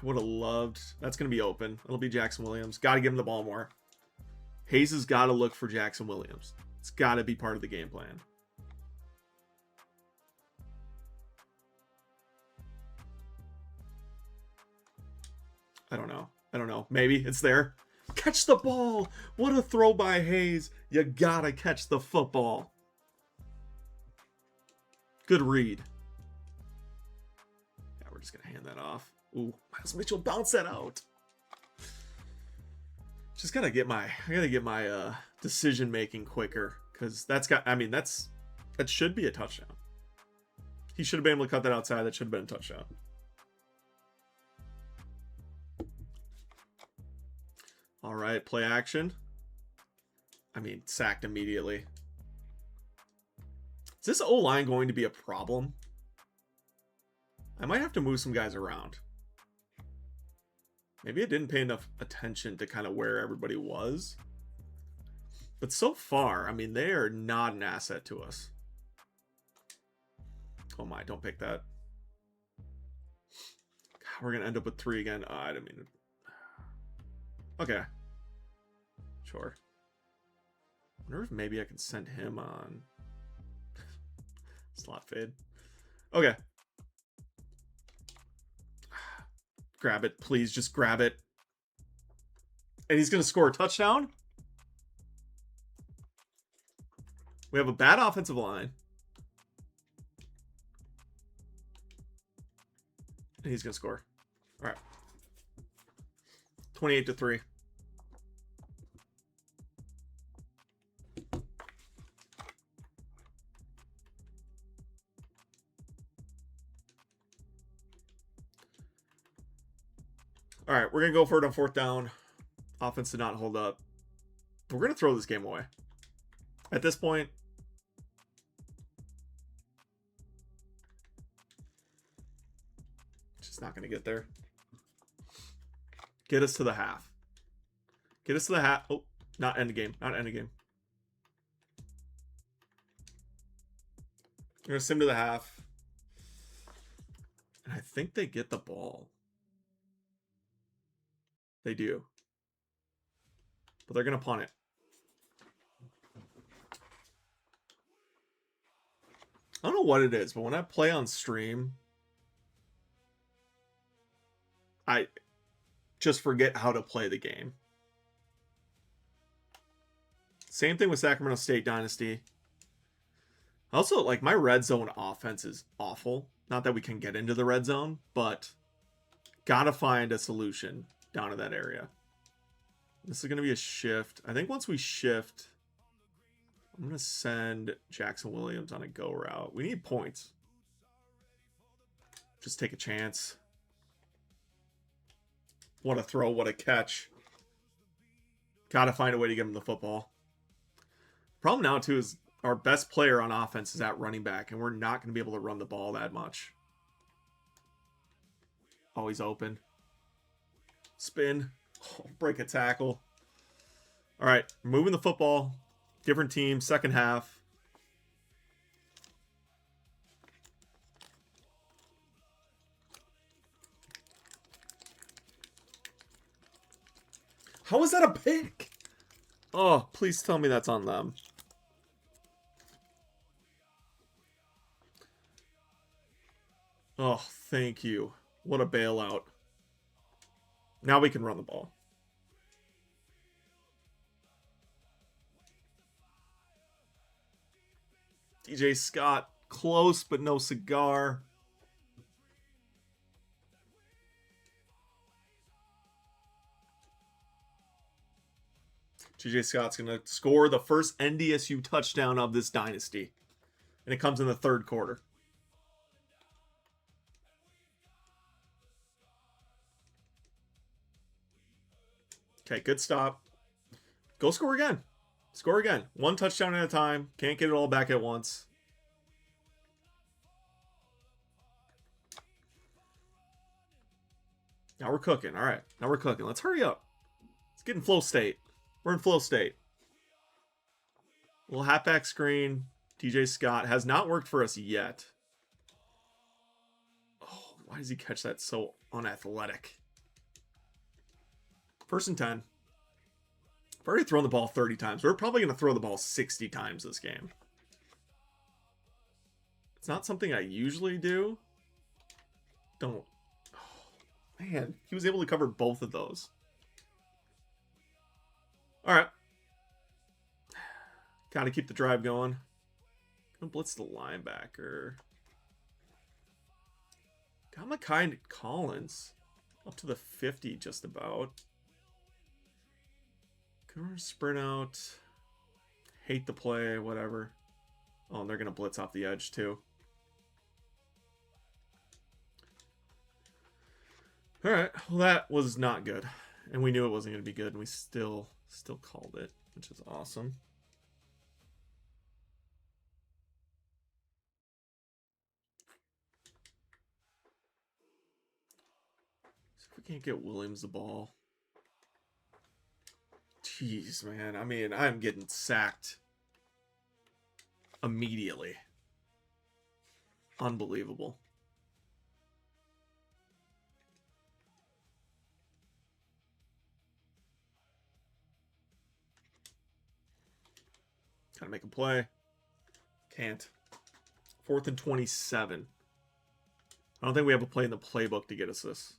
Would have loved. That's going to be open. It'll be Jackson Williams. Got to give him the ball more. Hayes has got to look for Jackson Williams. It's got to be part of the game plan. I don't know. I don't know. Maybe it's there. Catch the ball. What a throw by Hayes. You got to catch the football. Good read. Yeah, we're just going to hand that off. Ooh, Miles Mitchell bounce that out. Just gotta get my decision making quicker, because that should be a touchdown. He should have been able to cut that outside. That should have been a touchdown. All right, play action. Sacked immediately. Is this O-line going to be a problem? I might have to move some guys around. Maybe I didn't pay enough attention to kind of where everybody was. But so far, they are not an asset to us. Oh my, don't pick that. God, we're going to end up with 3 again. Oh, I didn't mean to. Okay. Sure. I wonder if maybe I can send him on. Slot fade. Okay. Grab it, please. Just grab it. And he's going to score a touchdown. We have a bad offensive line. And he's going to score. All right. 28-3. All right, we're going to go for it on 4th down. Offense did not hold up. We're going to throw this game away. At this point, just not going to get there. Get us to the half. Get us to the half. Oh, not end the game. Not end the game. We're going to sim to the half. And I think they get the ball. They do. But they're going to punt it. I don't know what it is, but when I play on stream, I just forget how to play the game. Same thing with Sacramento State Dynasty. Also, my red zone offense is awful. Not that we can get into the red zone, but gotta find a solution down in that area. This is going to be a shift. I think once we shift, I'm going to send Jackson Williams on a go route. We need points. Just take a chance. What a throw, what a catch. Gotta find a way to get him the football. Problem now, too, is our best player on offense is at running back, and we're not going to be able to run the ball that much. Always open. Spin. Oh, break a tackle. All right, moving the football. Different team, second half. How is that a pick? Oh, please tell me that's on them. Oh, thank you. What a bailout. Now we can run the ball. DJ Scott, close but no cigar. DJ Scott's going to score the first NDSU touchdown of this dynasty. And it comes in the 3rd quarter. Okay, good stop. Go score again. Score again. 1 touchdown at a time. Can't get it all back at once. Now we're cooking. All right. Now we're cooking. Let's hurry up. Let's get in flow state. We're in flow state. Little halfback screen. TJ Scott has not worked for us yet. Why does he catch that so unathletic? 1st and 10. I've already thrown the ball 30 times. We're probably going to throw the ball 60 times this game. It's not something I usually do. Don't. Oh, man, he was able to cover both of those. All right. Got to keep the drive going. Gonna blitz the linebacker. Got my kind Collins up to the 50 just about. Gonna sprint out. Hate the play, whatever. Oh, and they're gonna blitz off the edge too. All right, well that was not good, and we knew it wasn't gonna be good, and we still called it, which is awesome. So if we can't get Williams the ball. Jeez, man. I mean, I'm getting sacked immediately. Unbelievable. Gotta make a play. Can't. 4th and 27. I don't think we have a play in the playbook to get us this.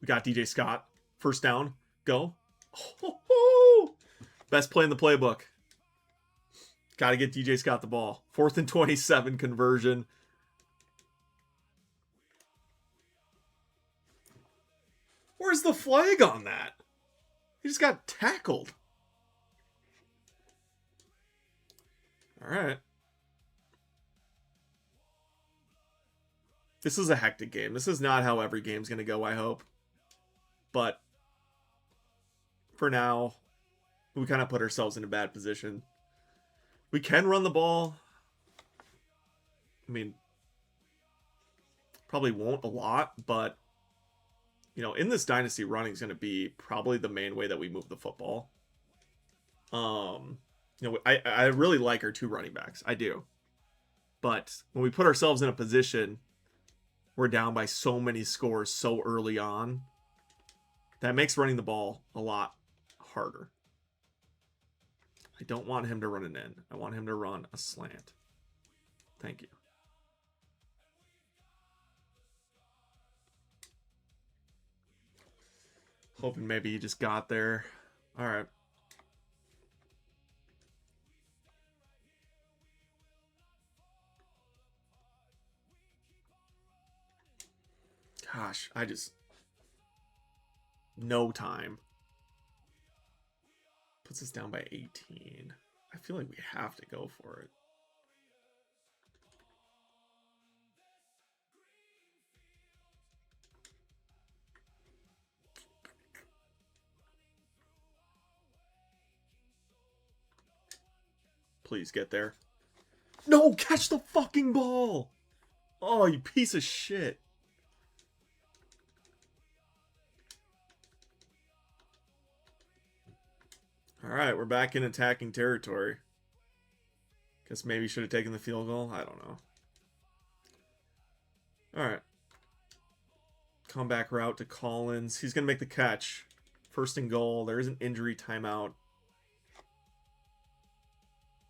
We got DJ Scott. 1st down. Go. Oh, best play in the playbook. Got to get DJ Scott the ball. 4th and 27 conversion. Where's the flag on that? He just got tackled. All right. This is a hectic game. This is not how every game's going to go, I hope. But for now, we kind of put ourselves in a bad position. We can run the ball. I mean, probably won't a lot, but you know, in this dynasty, running is going to be probably the main way that we move the football. You know, I really like our 2 running backs. I do. But when we put ourselves in a position we're down by so many scores so early on, that makes running the ball a lot harder. I don't want him to run an in. I want him to run a slant. Thank you. Hoping maybe he just got there. All right. Gosh, I just... No time. Puts us down by 18. I feel like we have to go for it. Please get there. No, catch the fucking ball. Oh, you piece of shit. All right, we're back in attacking territory. Guess maybe should have taken the field goal. I don't know. All right. Comeback route to Collins. He's going to make the catch. 1st and goal. There is an injury timeout.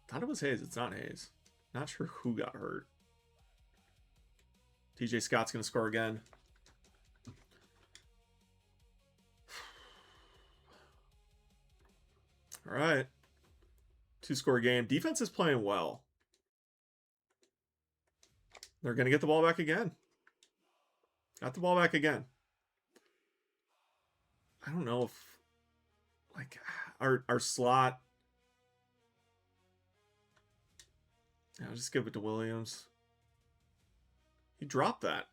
Thought it was Hayes. It's not Hayes. Not sure who got hurt. TJ Scott's going to score again. All right. 2-score game. Defense is playing well. They're going to get the ball back again. Got the ball back again. I don't know if, like, our slot. Yeah, I'll just give it to Williams. He dropped that.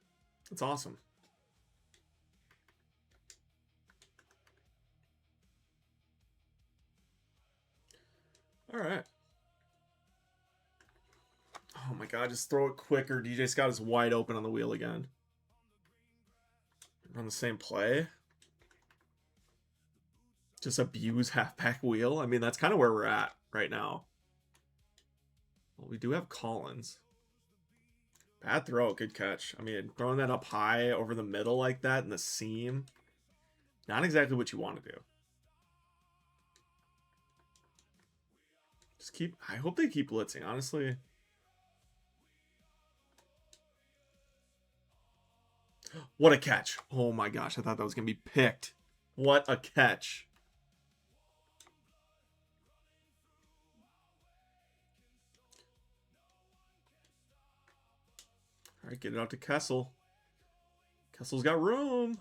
That's awesome. All right. Oh my God, just throw it quicker. DJ Scott is wide open on the wheel again. Run the same play. Just abuse halfback wheel. I mean, that's kind of where we're at right now. Well, we do have Collins. Bad throw, good catch. I mean, throwing that up high over the middle like that in the seam, not exactly what you want to do. Just keep, I hope they keep blitzing, honestly. What a catch. Oh my gosh, I thought that was going to be picked. What a catch. All right, get it out to Kessel. Kessel's got room.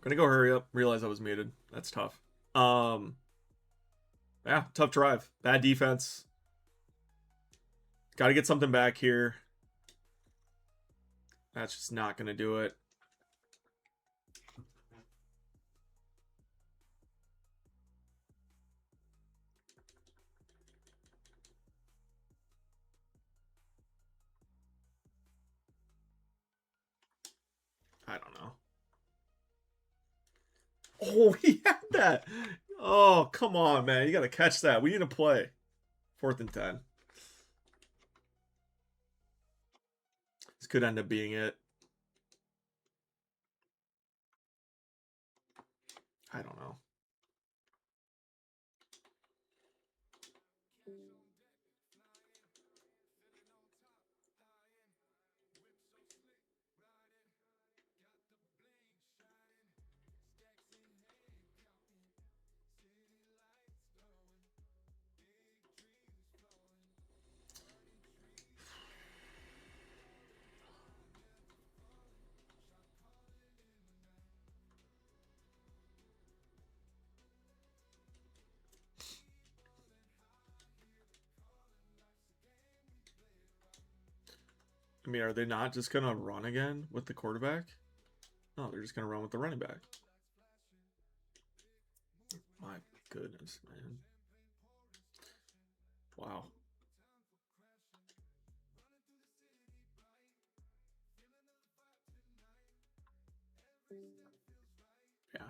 Gonna go hurry up. Realize I was muted. That's tough. Um, yeah, tough drive. Bad defense. Got to get something back here. That's just not gonna do it. I don't know. Oh, he had that. Oh, come on, man. You got to catch that. We need to play. 4th and 10. This could end up being it. I don't know. I mean, are they not just going to run again with the quarterback? No, they're just going to run with the running back. My goodness, man. Wow. Yeah.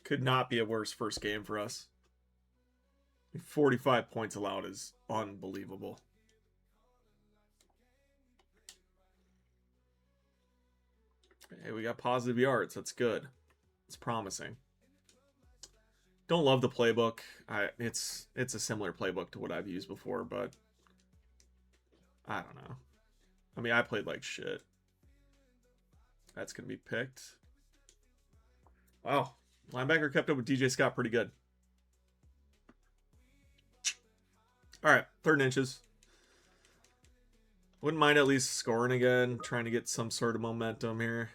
Could not be a worse first game for us. 45 points allowed is unbelievable. Hey, we got positive yards. That's good. It's promising. Don't love the playbook. It's a similar playbook to what I've used before, but I don't know. I mean, I played like shit. That's going to be picked. Wow. Linebacker kept up with DJ Scott pretty good. All right, 3rd and inches. Wouldn't mind at least scoring again, trying to get some sort of momentum here.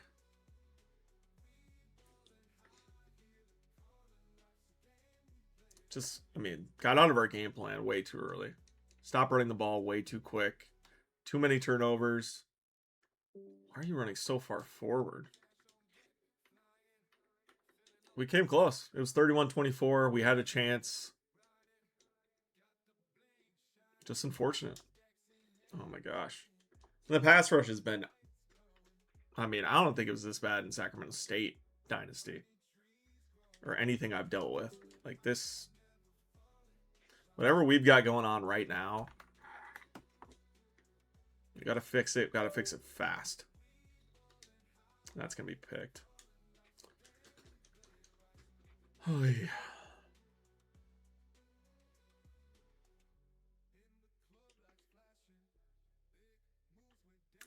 Just, I mean, got out of our game plan way too early. Stop running the ball way too quick. Too many turnovers. Why are you running so far forward? We came close. It was 31-24. We had a chance. Just unfortunate. Oh my gosh. The pass rush has been... I mean, I don't think it was this bad in Sacramento State Dynasty. Or anything I've dealt with. Like this... Whatever we've got going on right now... We gotta fix it. Gotta fix it fast. That's gonna be picked. Oh, yeah.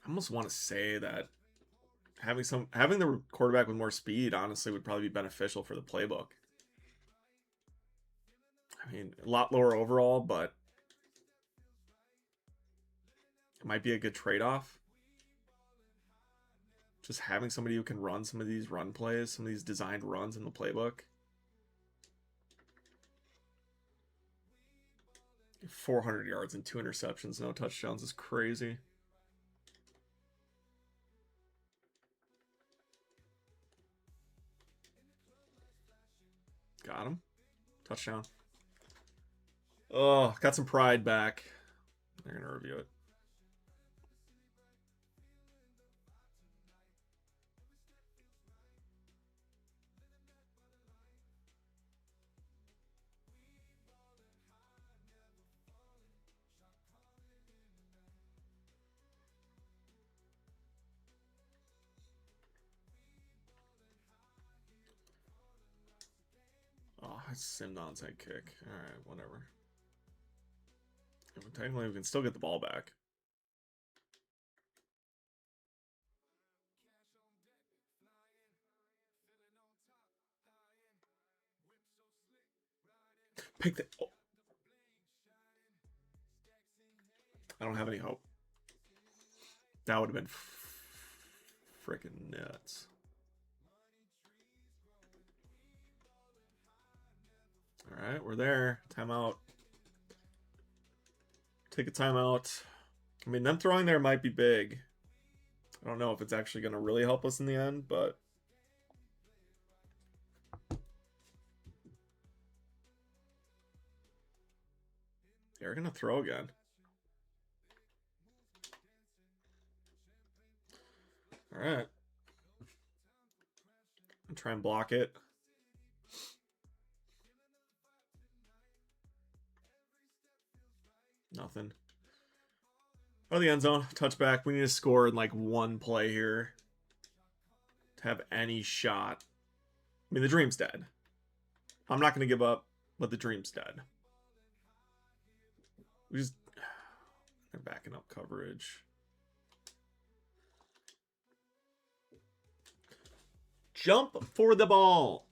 I almost want to say that having the quarterback with more speed honestly would probably be beneficial for the playbook. I mean, a lot lower overall, but it might be a good trade-off. Just having somebody who can run some of these run plays, some of these designed runs in the playbook. 400 yards and 2 interceptions, no touchdowns is crazy. Got him. Touchdown. Oh, got some pride back. They're going to review it. Oh, it's an onside kick. Alright, whatever. Yeah, but technically, we can still get the ball back. Pick the... Oh. I don't have any hope. That would have been freaking nuts. All right, we're there. Timeout. Take a timeout. I mean, them throwing there might be big. I don't know if it's actually going to really help us in the end, but... They're going to throw again. All right. I'll try and block it. Nothing. Oh, the end zone. Touchback. We need to score in like one play here to have any shot. I mean, the dream's dead. I'm not going to give up, but the dream's dead. We just... They're backing up coverage. Jump for the ball.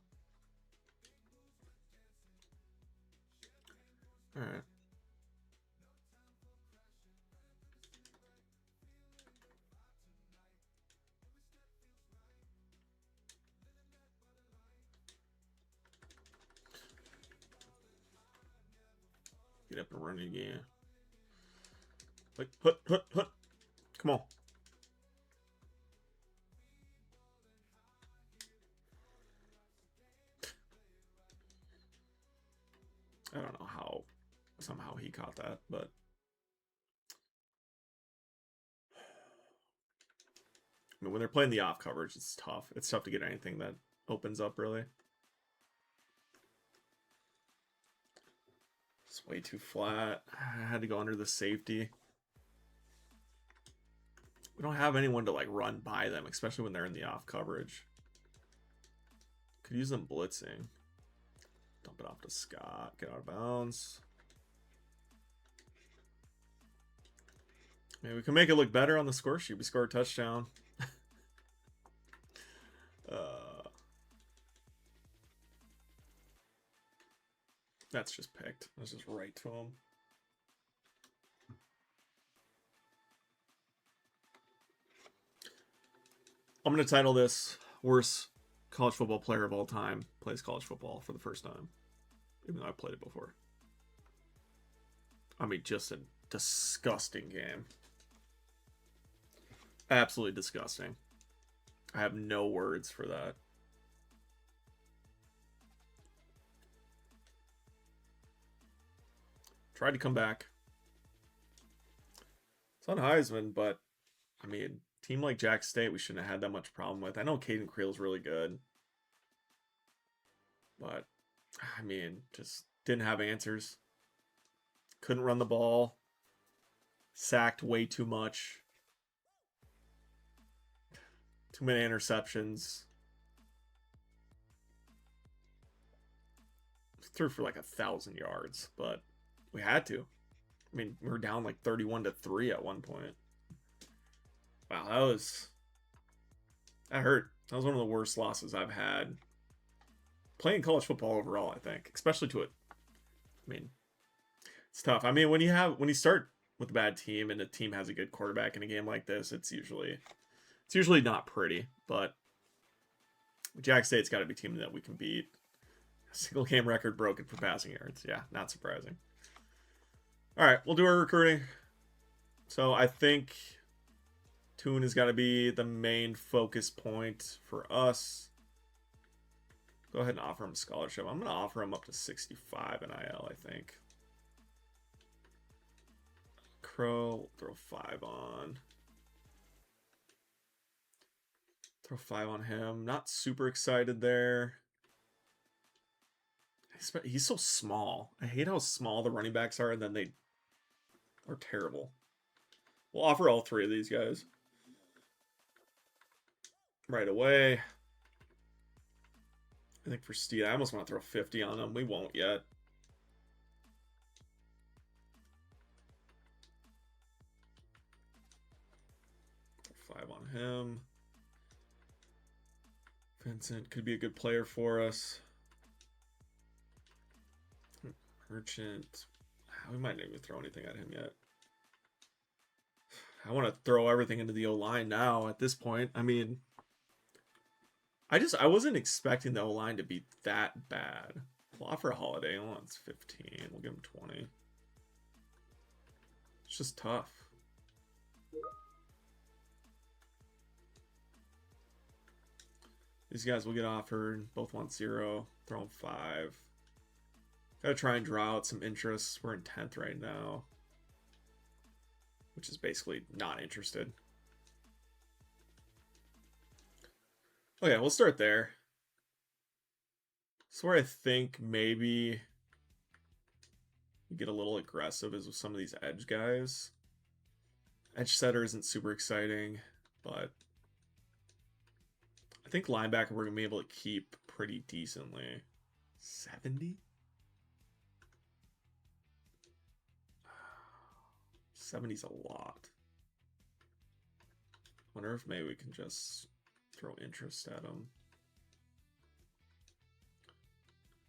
All right. Get up and run again. Like, hut. Come on. I don't know how somehow he caught that, but I mean, when they're playing the off coverage, it's tough. It's tough to get anything that opens up, really. It's way too flat. I had to go under the safety. We don't have anyone to like run by them, especially when they're in the off coverage. Could use them blitzing. Dump it off to Scott. Get out of bounds. Maybe we can make it look better on the score sheet. We score a touchdown. That's just picked. That's just right to him. I'm going to title this Worst College Football Player of All Time Plays College Football for the first time. Even though I played it before. I mean, just a disgusting game. Absolutely disgusting. I have no words for that. Tried to come back. It's on Heisman, but I mean, team like Jack State, we shouldn't have had that much problem with. I know Caden Creel's really good, but I mean, just didn't have answers. Couldn't run the ball. Sacked way too much. Too many interceptions. Threw for like 1,000 yards, but we had to. I mean, we were down like 31-3 at one point. Wow, that hurt. That was one of the worst losses I've had playing college football overall, I think, especially to it. I mean, it's tough. I mean, when you start with a bad team and a team has a good quarterback in a game like this, it's usually not pretty, but Jack State's got to be a team that we can beat. A single game record broken for passing yards. Yeah, not surprising. All right, we'll do our recruiting. So I think Toon has got to be the main focus point for us. Go ahead and offer him a scholarship. I'm going to offer him up to 65 NIL, I think. Crow, throw 5 on. Throw 5 on him. Not super excited there. He's so small. I hate how small the running backs are, and then they are terrible. We'll offer all 3 of these guys right away. I think for Steed, I almost want to throw 50 on him. We won't yet. Throw 5 on him. Vincent could be a good player for us. Merchant. We might not even throw anything at him yet. I want to throw everything into the O-line now at this point. I mean, I wasn't expecting the O-line to be that bad. We'll offer a Holiday. Oh, it's 15. We'll give him 20. It's just tough. These guys will get offered. Both want 0. Throw them 5. Gotta try and draw out some interest. We're in 10th right now, which is basically not interested. Okay, we'll start there. So where I think maybe we get a little aggressive is with some of these edge guys. Edge setter isn't super exciting, but I think linebacker we're going to be able to keep pretty decently. 70? 70's a lot. Wonder if maybe we can just throw interest at him.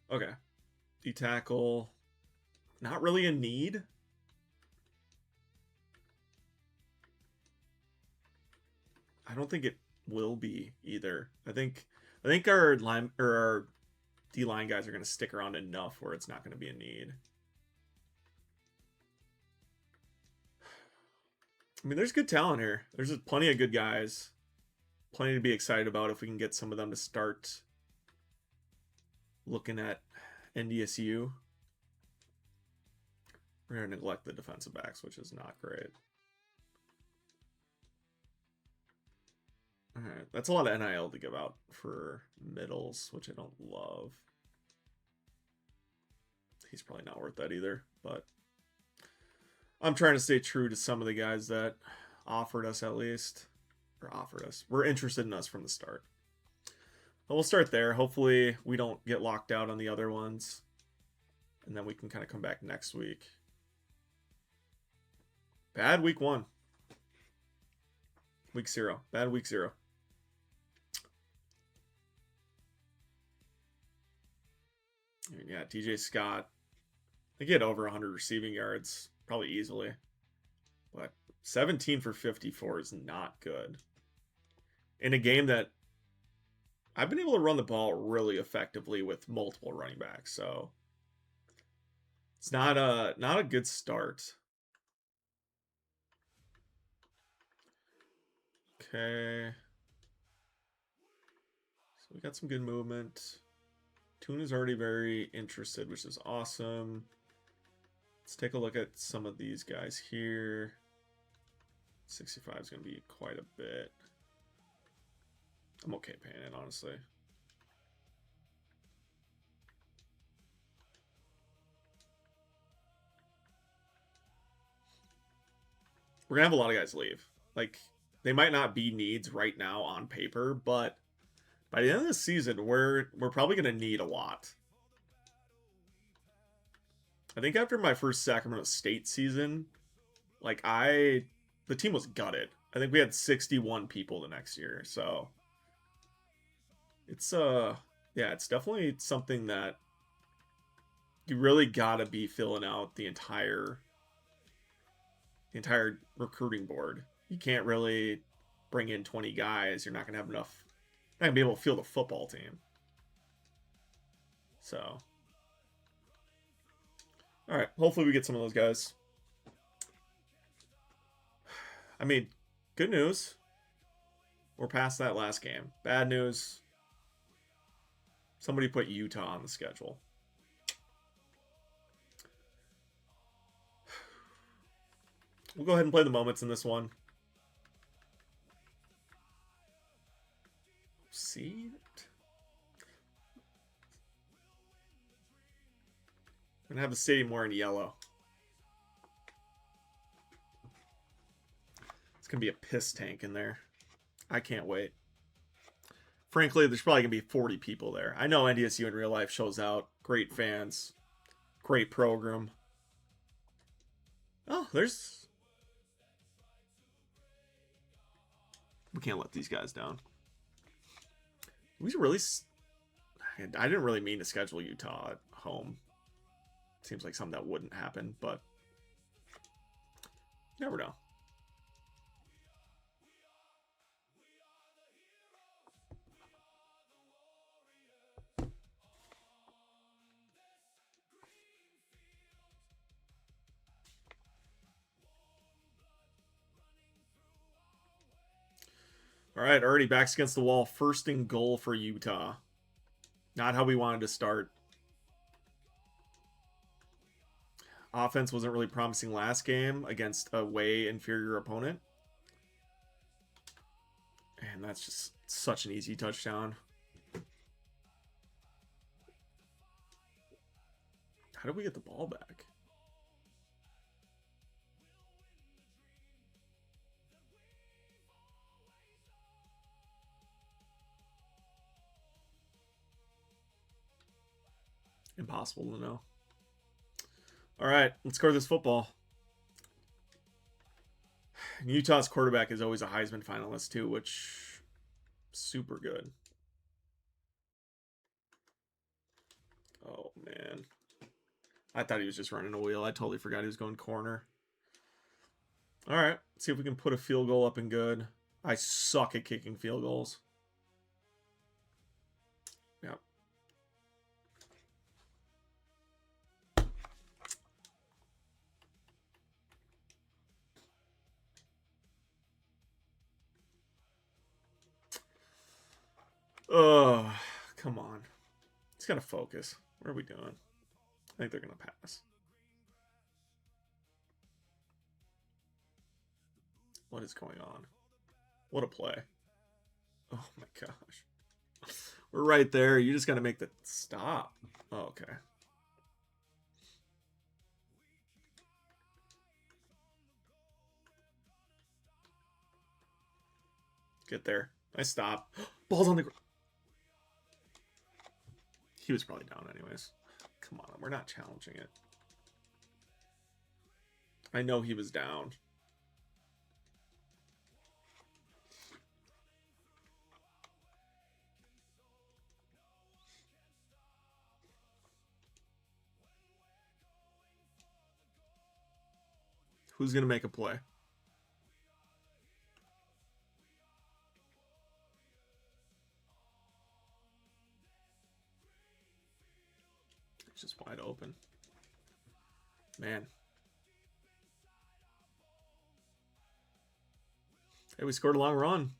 Okay. D-tackle. Not really a need. I don't think it will be either. I think our line or our D-line guys are going to stick around enough where it's not going to be a need. I mean, there's good talent here. There's just plenty of good guys. Plenty to be excited about if we can get some of them to start looking at NDSU. We're going to neglect the defensive backs, which is not great. All right, that's a lot of NIL to give out for middles, which I don't love. He's probably not worth that either, but I'm trying to stay true to some of the guys that offered us at least, or offered us. We're interested in us from the start. But we'll start there. Hopefully we don't get locked out on the other ones, and then we can kind of come back next week. Bad week 1. Week 0. Bad week 0. I mean, yeah, TJ Scott. I think he had over 100 receiving yards, probably easily. But 17 for 54 is not good. In a game that I've been able to run the ball really effectively with multiple running backs, so it's not a good start. Okay. So we got some good movement. Toon is already very interested, which is awesome. Let's take a look at some of these guys here. 65 is going to be quite a bit. I'm okay paying it, honestly. We're going to have a lot of guys leave. Like, they might not be needs right now on paper, but by the end of the season, we're probably going to need a lot. I think after my first Sacramento State season, like the team was gutted. I think we had 61 people the next year, so it's yeah, it's definitely something that you really gotta be filling out the entire recruiting board. You can't really bring in 20 guys. You're not gonna have enough. Not gonna be able to field a football team. So, all right. Hopefully we get some of those guys. I mean, good news. We're past that last game. Bad news. Somebody put Utah on the schedule. We'll go ahead and play the moments in this one. See it? I'm going to have the stadium wearing yellow. It's going to be a piss tank in there. I can't wait. Frankly, there's probably going to be 40 people there. I know NDSU in real life shows out. Great fans. Great program. Oh, there's... We can't let these guys down. We really... I didn't really mean to schedule Utah at home. Seems like something that wouldn't happen, but... You never know. All right, already backs against the wall. First and goal for Utah. Not how we wanted to start. Offense wasn't really promising last game against a way inferior opponent. And that's just such an easy touchdown. How did we get the ball back? Impossible to know. All right, let's score this football. Utah's quarterback is always a Heisman finalist too, which super good. Oh man, I thought he was just running a wheel. I totally forgot he was going corner. All right, let's see if we can put a field goal up and good. I suck at kicking field goals. Yep. Oh, come on. He's got to focus. What are we doing? I think they're going to pass. What is going on? What a play. Oh my gosh. We're right there. You just got to make the stop. Oh, okay. Get there. Nice stop. Ball's on the ground. He was probably down anyways. Come on, we're not challenging it. I know he was down. Who's going to make a play? It's just wide open. Man. Hey, we scored a long run.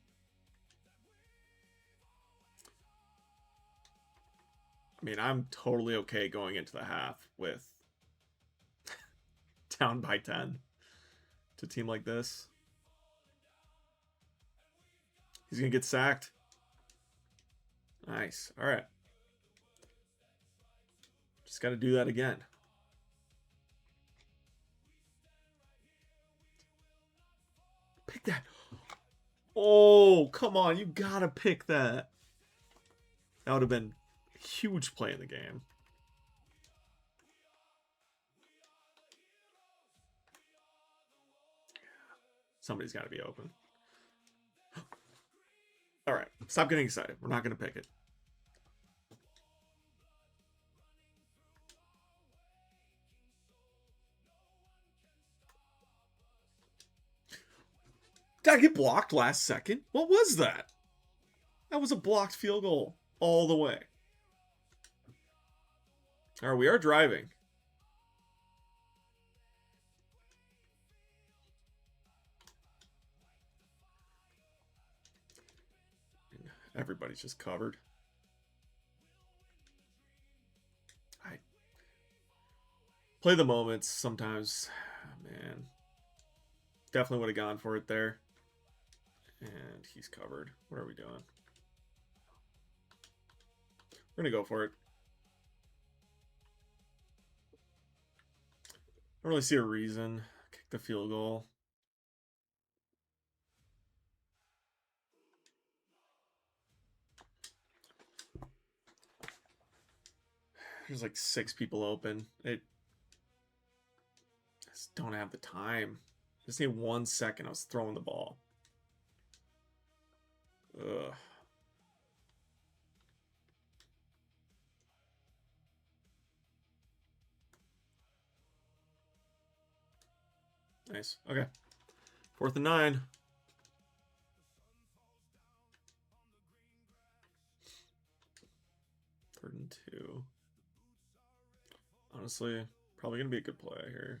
I mean, I'm totally okay going into the half with down by 10 to a team like this. He's going to get sacked. Nice. All right. Just got to do that again. Pick that. Oh, come on. You got to pick that. That would have been a huge play in the game. Somebody's got to be open. All right. Stop getting excited. We're not going to pick it. Did I get blocked last second? What was that? That was a blocked field goal all the way. All right, we are driving. Everybody's just covered. I play the moments sometimes. Man. Definitely would have gone for it there. And he's covered. What are we doing? We're going to go for it. I don't really see a reason. Kick the field goal. There's like 6 people open. I just don't have the time. Just need 1 second. I was throwing the ball. Ugh. Nice. Okay. 4th and 9. Third and 2. Honestly, probably going to be a good play here.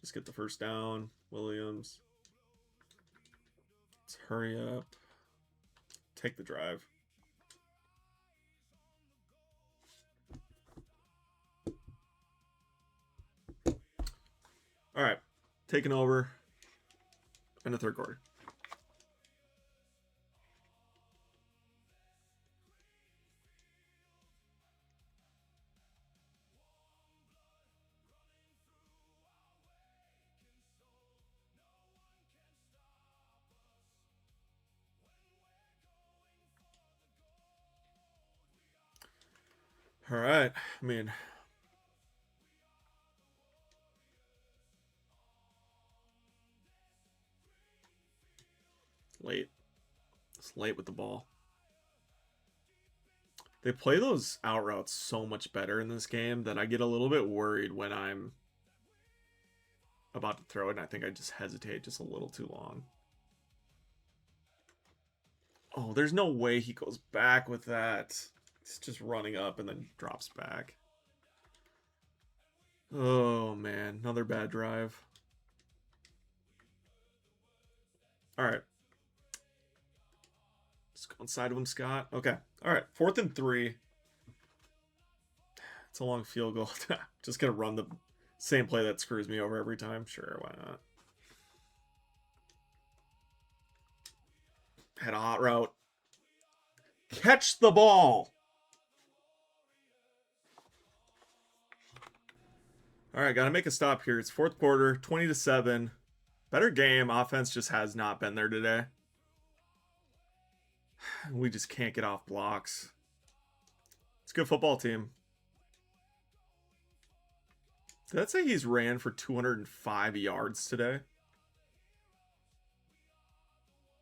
Just get the first down. Williams. Let's hurry up. Take the drive. All right. Taking over in the 3rd quarter. All right. I mean, late. It's late with the ball. They play those out routes so much better in this game that I get a little bit worried when I'm about to throw it, and I think I just hesitate just a little too long. Oh, there's no way he goes back with that. He's just running up and then drops back. Oh, man. Another bad drive. All right. Let's go. Go inside of him, Scott. Okay. All right. 4th and 3. It's a long field goal. Just going to run the same play that screws me over every time. Sure, why not? Had a hot route. Catch the ball. All right, got to make a stop here. It's 4th quarter, 20-7. Better game. Offense just has not been there today. We just can't get off blocks. It's a good football team. Did that say he's ran for 205 yards today?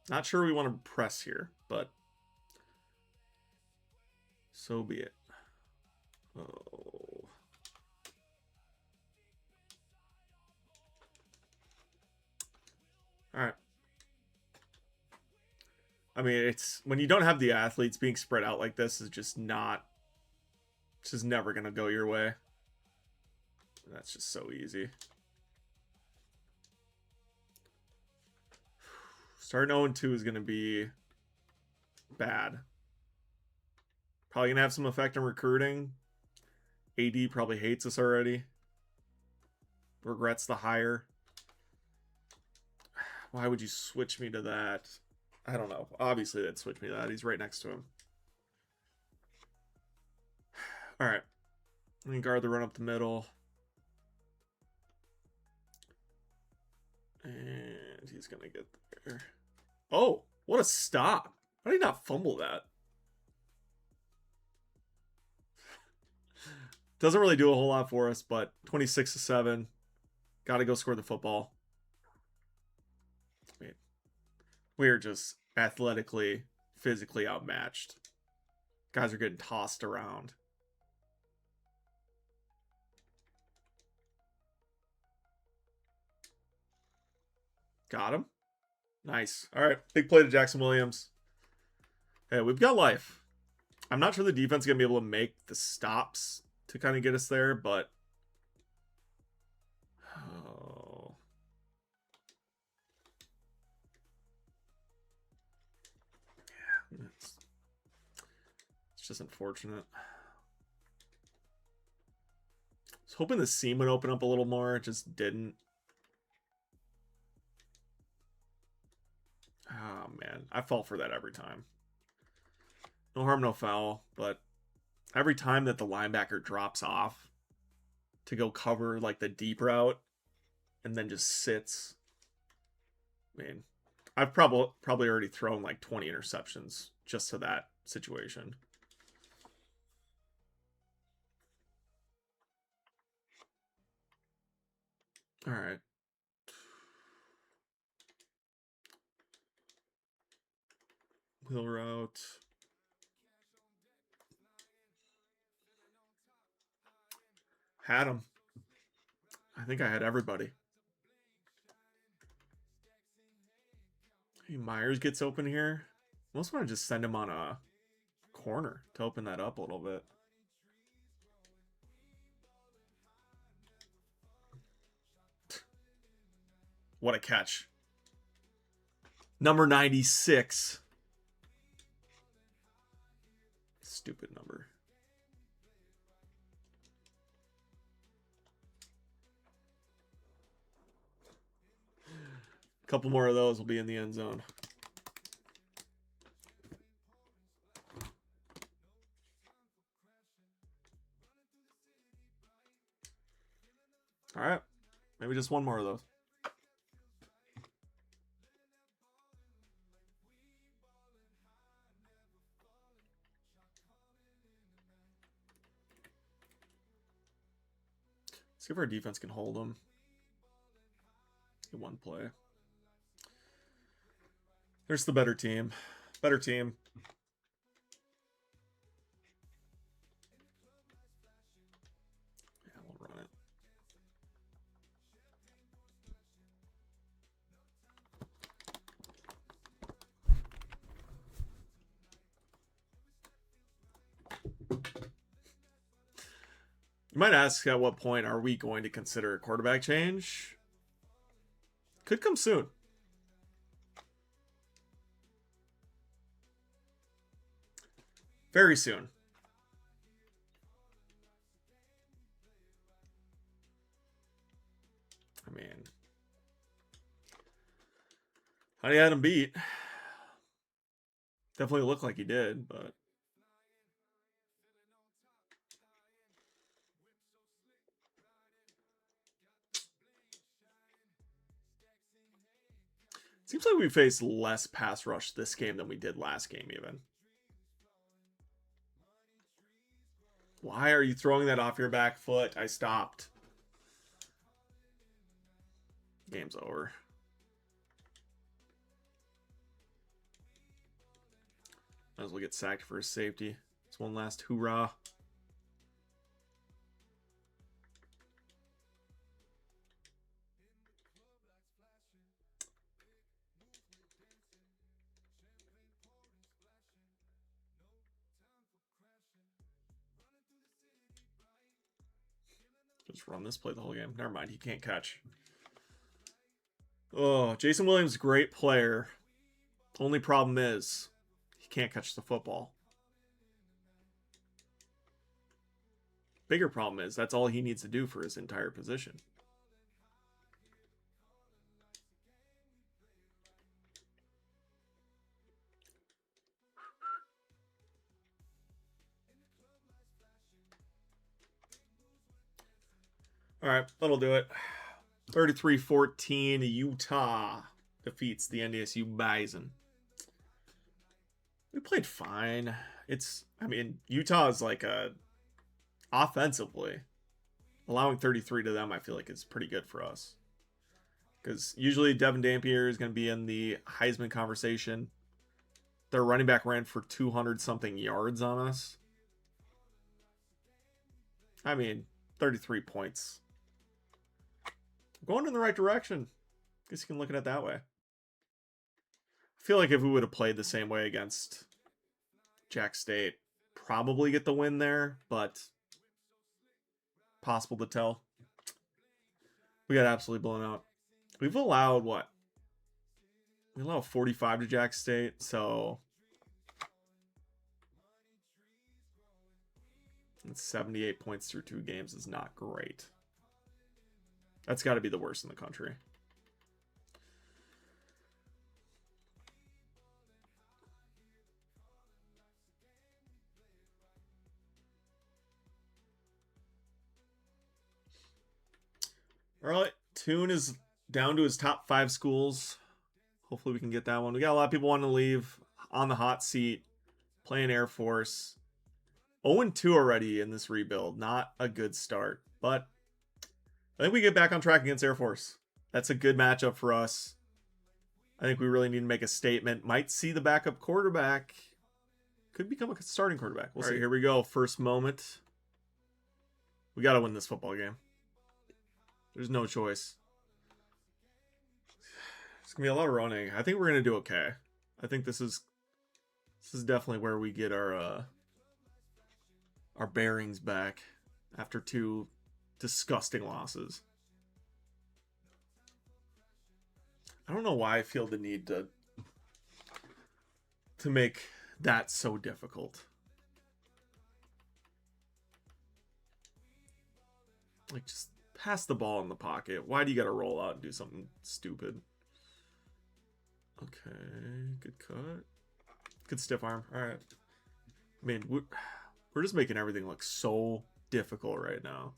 Not sure we want to press here, but so be it. Oh. All right. I mean, it's when you don't have the athletes, being spread out like this is just not, it's just never going to go your way. That's just so easy. Starting 0-2 is going to be bad. Probably going to have some effect on recruiting. AD probably hates us already. Regrets the hire. Why would you switch me to that? I don't know. Obviously, they'd switch me to that. He's right next to him. All right. We can guard the run up the middle. And he's going to get there. Oh, what a stop. How did he not fumble that? Doesn't really do a whole lot for us, but 26-7. Got to go score the football. I mean, we're just athletically, physically outmatched. Guys are getting tossed around. Got him. Nice. All right. Big play to Jackson Williams. Hey, we've got life. I'm not sure the defense is going to be able to make the stops to kind of get us there, but... Oh. Yeah, it's just unfortunate. I was hoping the seam would open up a little more. It just didn't. Oh, man. I fall for that every time. No harm, no foul. But every time that the linebacker drops off to go cover like the deep route and then just sits. I mean, I've probably already thrown like 20 interceptions just to that situation. All right. Wheel route. Had him. I think I had everybody. Hey, Myers gets open here. I almost want to just send him on a corner to open that up a little bit. What a catch. Number 96. Stupid number. A couple more of those will be in the end zone. All right. Maybe just one more of those. See if our defense can hold them. Get one play. There's the better team. Better team. Yeah, we'll run it. You might ask, at what point are we going to consider a quarterback change? Could come soon. very soon. I mean, how do you had him beat? Definitely looked like he did, but seems like we faced less pass rush this game than we did last game even. Why are you throwing that off your back foot? I stopped. Game's over. Might as well get sacked for his safety. It's one last hoorah. Just run this play the whole game. Never mind, he can't catch. Oh, Jason Williams, great player. Only problem is he can't catch the football. Bigger problem is that's all he needs to do for his entire position. All right, that'll do it. 33-14, Utah defeats the NDSU Bison. We played fine. I mean, Utah is like offensively, allowing 33 to them, I feel like is pretty good for us. Because usually Devin Dampier is going to be in the Heisman conversation. Their running back ran for 200-something yards on us. I mean, 33 points. Going in the right direction. Guess you can look at it that way. I feel like if we would have played the same way against Jack State, probably get the win there, but possible to tell. We got absolutely blown out. We've allowed what? We allowed 45 to Jack State, so it's 78 points through 2 games is not great. That's got to be the worst in the country. All right, Toon is down to his top 5 schools. Hopefully we can get that one. We got a lot of people wanting to leave on the hot seat, playing Air Force. 0-2 already in this rebuild. Not a good start, but I think we get back on track against Air Force. That's a good matchup for us. I think we really need to make a statement. Might see the backup quarterback. Could become a starting quarterback. We'll see. Here we go. First moment. We got to win this football game. There's no choice. It's going to be a lot of running. I think we're going to do okay. I think this is definitely where we get our bearings back after 2 disgusting losses. I don't know why I feel the need to make that so difficult. Like, just pass the ball in the pocket. Why do you got to roll out and do something stupid? Okay, good cut. Good stiff arm. All right. I mean, we're just making everything look so difficult right now.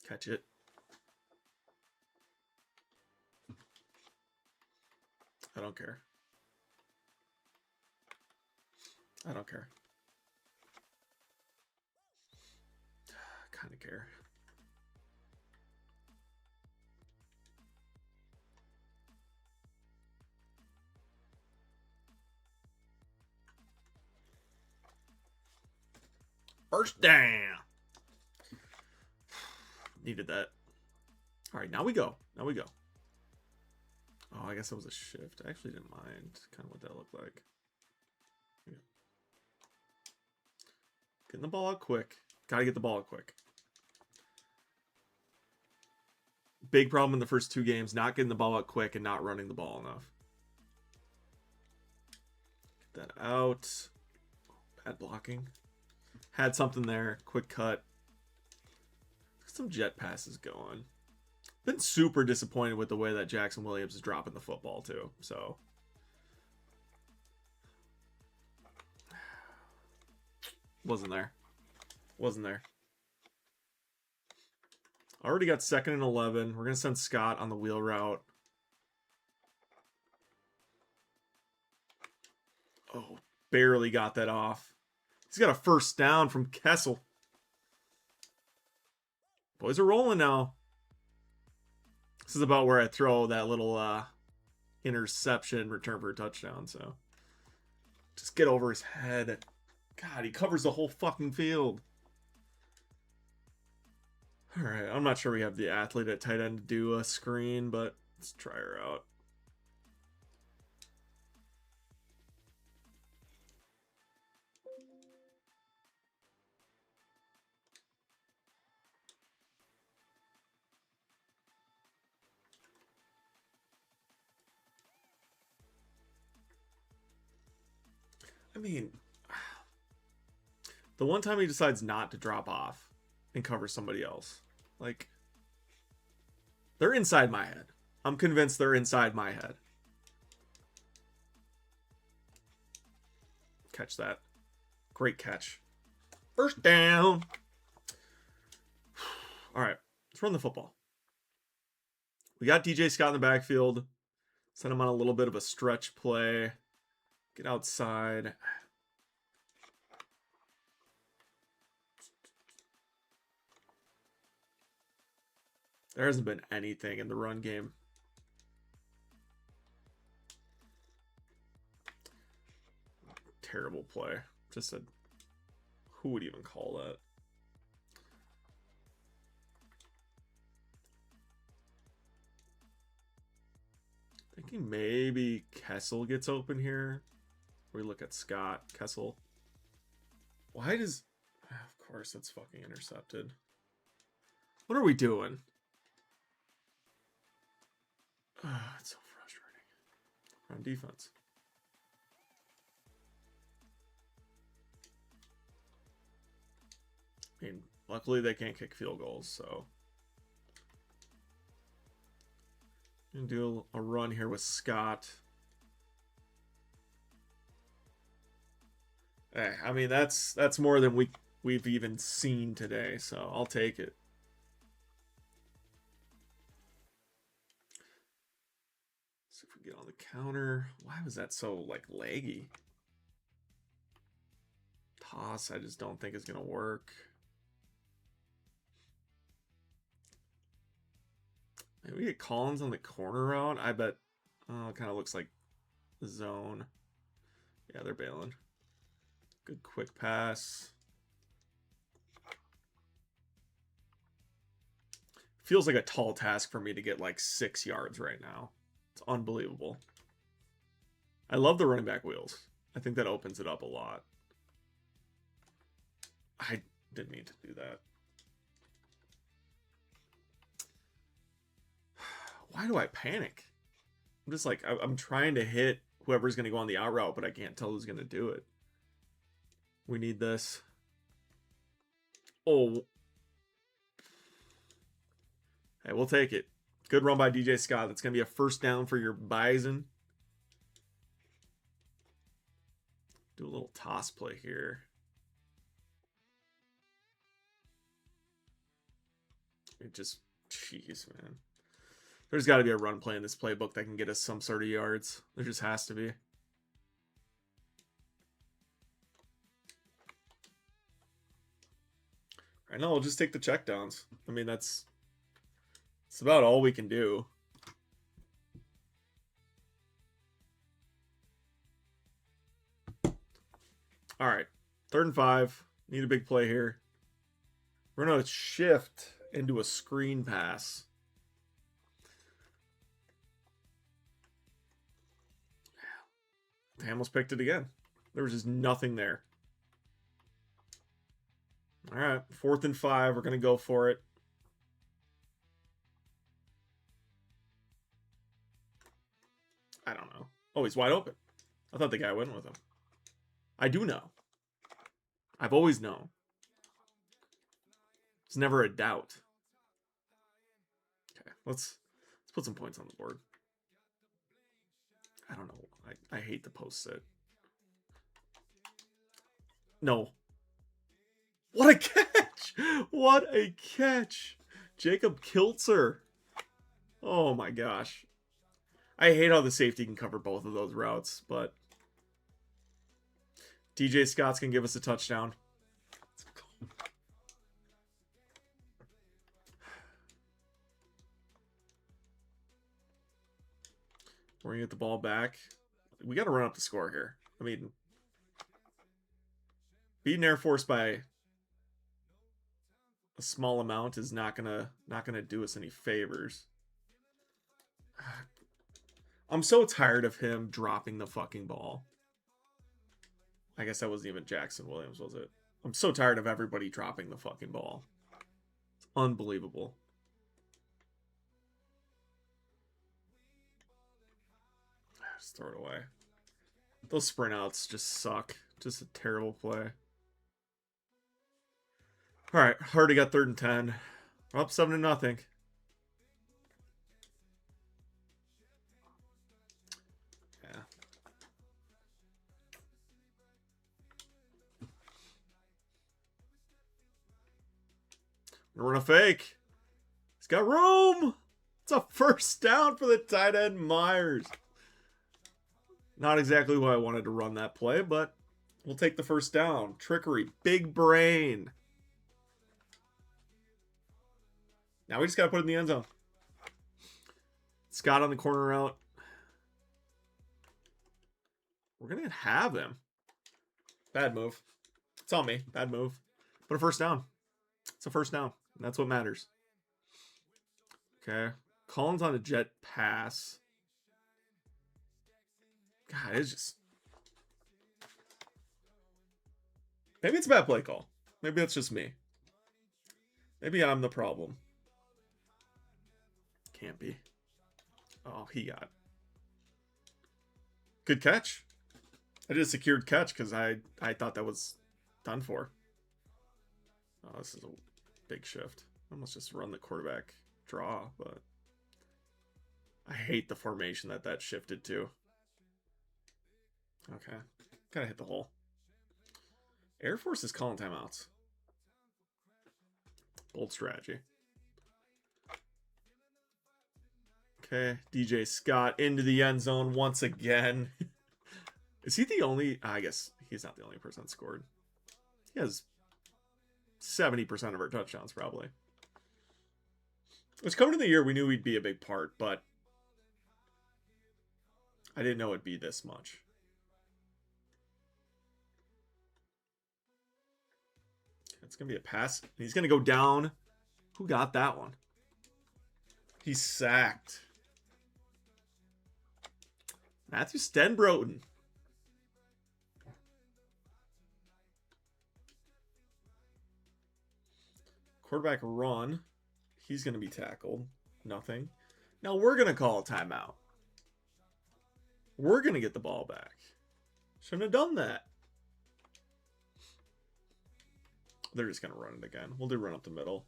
Catch it. I don't care. I don't care. I kind of care. First down. Needed that. All right, now we go. Now we go. Oh, I guess that was a shift. I actually didn't mind kind of what that looked like. Yeah. Getting the ball out quick. Gotta get the ball out quick. Big problem in the first 2 games, not getting the ball out quick and not running the ball enough. Get that out. Bad blocking. Had something there. Quick cut. Some jet passes going. Been super disappointed with the way that Jackson Williams is dropping the football too. So wasn't there. Already got 2nd and 11. We're gonna send Scott on the wheel route. Oh, barely got that off. He's got a first down from Kessel. Boys are rolling now. This is about where I throw that little interception return for a touchdown. So just get over his head. God, he covers the whole fucking field. All right, I'm not sure we have the athlete at tight end to do a screen, but let's try her out. I mean, the one time he decides not to drop off and cover somebody else, like, they're inside my head. I'm convinced they're inside my head. Catch that. Great catch. First down. All right, let's run the football. We got DJ Scott in the backfield. Send him on a little bit of a stretch play. Get outside. There hasn't been anything in the run game. Terrible play. Just a... Who would even call that? Thinking maybe Kessel gets open here. We look at Scott. Kessel. Why does... Of course, it's fucking intercepted. What are we doing? It's so frustrating. On defense. I mean, luckily they can't kick field goals, so... I'm gonna do a run here with Scott. Hey, I mean, that's more than we've even seen today, so I'll take it. See if we get on the counter. Why was that so, like, laggy? Toss, I just don't think is gonna work. Maybe we get Collins on the corner route. I bet. Oh, it kind of looks like the zone. Yeah, they're bailing. Good quick pass. Feels like a tall task for me to get like 6 yards right now. It's unbelievable. I love the running back wheels. I think that opens it up a lot. I didn't mean to do that. Why do I panic? I'm just like, I'm trying to hit whoever's going to go on the out route, but I can't tell who's going to do it. We need this. Oh. Hey, we'll take it. Good run by DJ Scott. That's going to be a first down for your Bison. Do a little toss play here. It just, jeez, man. There's got to be a run play in this playbook that can get us some sort of yards. There just has to be. Right now, we'll just take the checkdowns. I mean, it's about all we can do. All right, 3rd and 5. Need a big play here. We're going to shift into a screen pass. They almost picked it again. There was just nothing there. All right, 4th and 5. We're going to go for it. I don't know. Oh, he's wide open. I thought the guy went with him. I do know. I've always known. It's never a doubt. Okay, let's put some points on the board. I don't know. I hate the post sit. No. What a catch! What a catch! Jacob Kiltzer. Oh my gosh. I hate how the safety can cover both of those routes, but DJ Scott's going to give us a touchdown. We're going to get the ball back. We got to run up the score here. I mean, beating Air Force by a small amount is not gonna do us any favors. I'm so tired of him dropping the fucking ball. I guess that wasn't even Jackson Williams, was it? I'm so tired of everybody dropping the fucking ball. It's unbelievable. Just throw it away. Those sprint outs just suck. Just a terrible play. All right, already got 3rd and 10. We're up 7-0. Yeah. We're gonna run a fake. He's got room. It's a 1st down for the tight end Myers. Not exactly why I wanted to run that play, but we'll take the 1st down. Trickery, big brain. Now we just got to put it in the end zone. Scott on the corner route. We're going to have him. Bad move. It's on me. Bad move. But a 1st down. It's a 1st down. And that's what matters. Okay. Collins on a jet pass. God, it's just... Maybe it's a bad play call. Maybe that's just me. Maybe I'm the problem. Can't be. Oh, he got. Good catch. I did a secured catch because I thought that was done for. Oh, this is a big shift. I almost just run the quarterback draw, but I hate the formation that shifted to. Okay. Gotta hit the hole. Air Force is calling timeouts. Bold strategy. Okay, DJ Scott into the end zone once again. Is he the only... I guess he's not the only person that scored. He has 70% of our touchdowns, probably. Which, coming to the year, we knew he'd be a big part, but I didn't know it'd be this much. It's going to be a pass. He's going to go down. Who got that one? He's sacked. Matthew Stenbroten. Quarterback run. He's going to be tackled. Nothing. Now we're going to call a timeout. We're going to get the ball back. Shouldn't have done that. They're just going to run it again. We'll do run up the middle.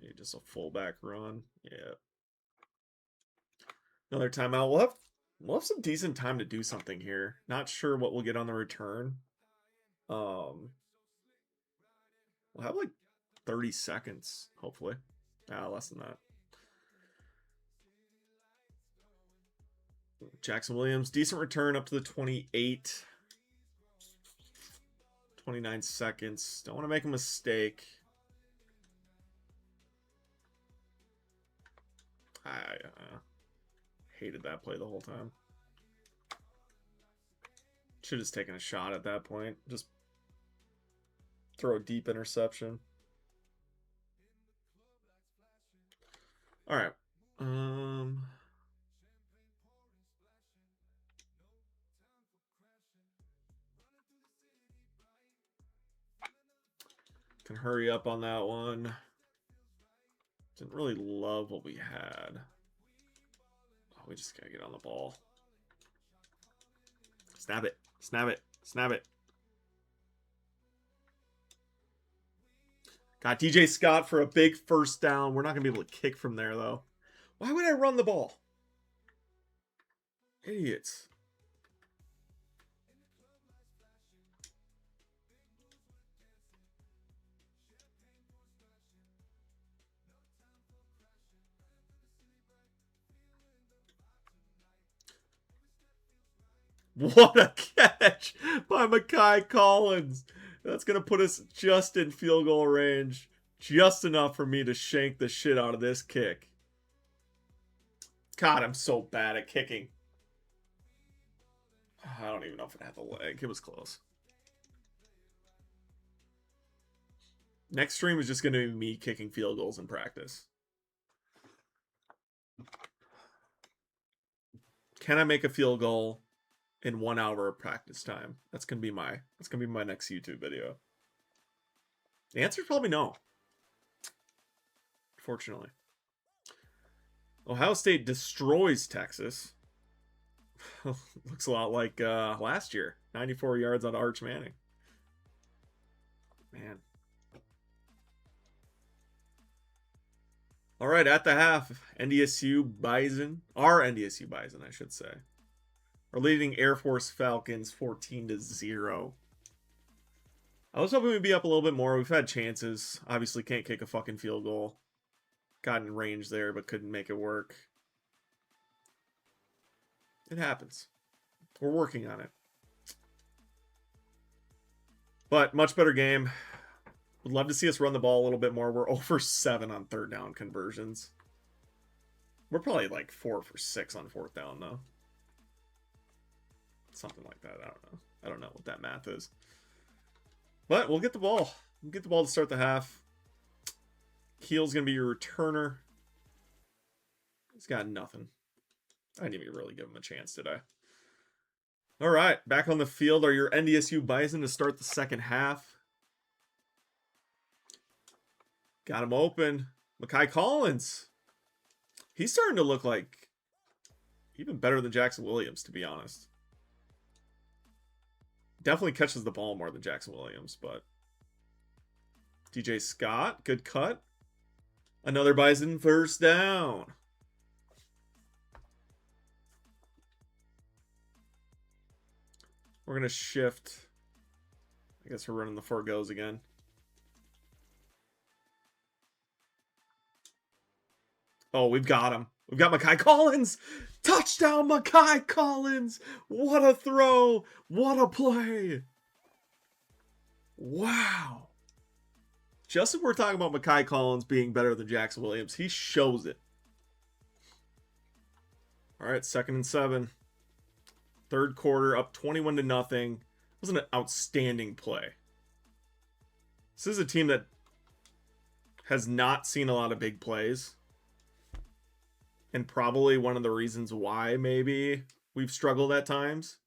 Maybe just a fullback run. Yeah. Another timeout. We'll have some decent time to do something here. Not sure what we'll get on the return. We'll have like 30 seconds, hopefully. Less than that. Jackson Williams, decent return up to the 28. 29 seconds. Don't want to make a mistake. I hated that play the whole time. Should have just taken a shot at that point. Just throw a deep interception. All right. Can hurry up on that one. Didn't really love what we had. Oh, we just gotta get on the ball. Snap it. Snap it. Snap it. Got DJ Scott for a big first down. We're not going to be able to kick from there, though. Why would I run the ball? Idiots. What a catch by Mekhi Collins. That's going to put us just in field goal range. Just enough for me to shank the shit out of this kick. God, I'm so bad at kicking. I don't even know if it had the leg. It was close. Next stream is just going to be me kicking field goals in practice. Can I make a field goal in 1 hour of practice time? That's gonna be my next YouTube video. The answer is probably no. Fortunately. Ohio State destroys Texas. Looks a lot like last year. 94 yards on Arch Manning. Man. All right, at the half, NDSU Bison, our NDSU Bison, I should say, are leading Air Force Falcons 14-0. I was hoping we'd be up a little bit more. We've had chances. Obviously can't kick a fucking field goal. Got in range there, but couldn't make it work. It happens. We're working on it. But much better game. Would love to see us run the ball a little bit more. We're 0 for 7 on third down conversions. We're probably like 4 for 6 on fourth down, though. Something like that. I don't know. I don't know what that math is. But we'll get the ball. We'll get the ball to start the half. Keel's going to be your returner. He's got nothing. I didn't even really give him a chance, did I? All right. Back on the field are your NDSU Bison to start the second half. Got him open. Mekhi Collins. He's starting to look like even better than Jackson Williams, to be honest. Definitely catches the ball more than Jackson Williams, but DJ Scott, good cut. Another Bison first down. We're going to shift. I guess we're running the four goes again. Oh, we've got him. We've got Mekhi Collins. Touchdown, Mekhi Collins. What a throw. What a play. Wow. Just as we're talking about Mekhi Collins being better than Jackson Williams, he shows it. All right, 2nd and 7. Third quarter, up 21-0. It was an outstanding play. This is a team that has not seen a lot of big plays. And probably one of the reasons why maybe we've struggled at times.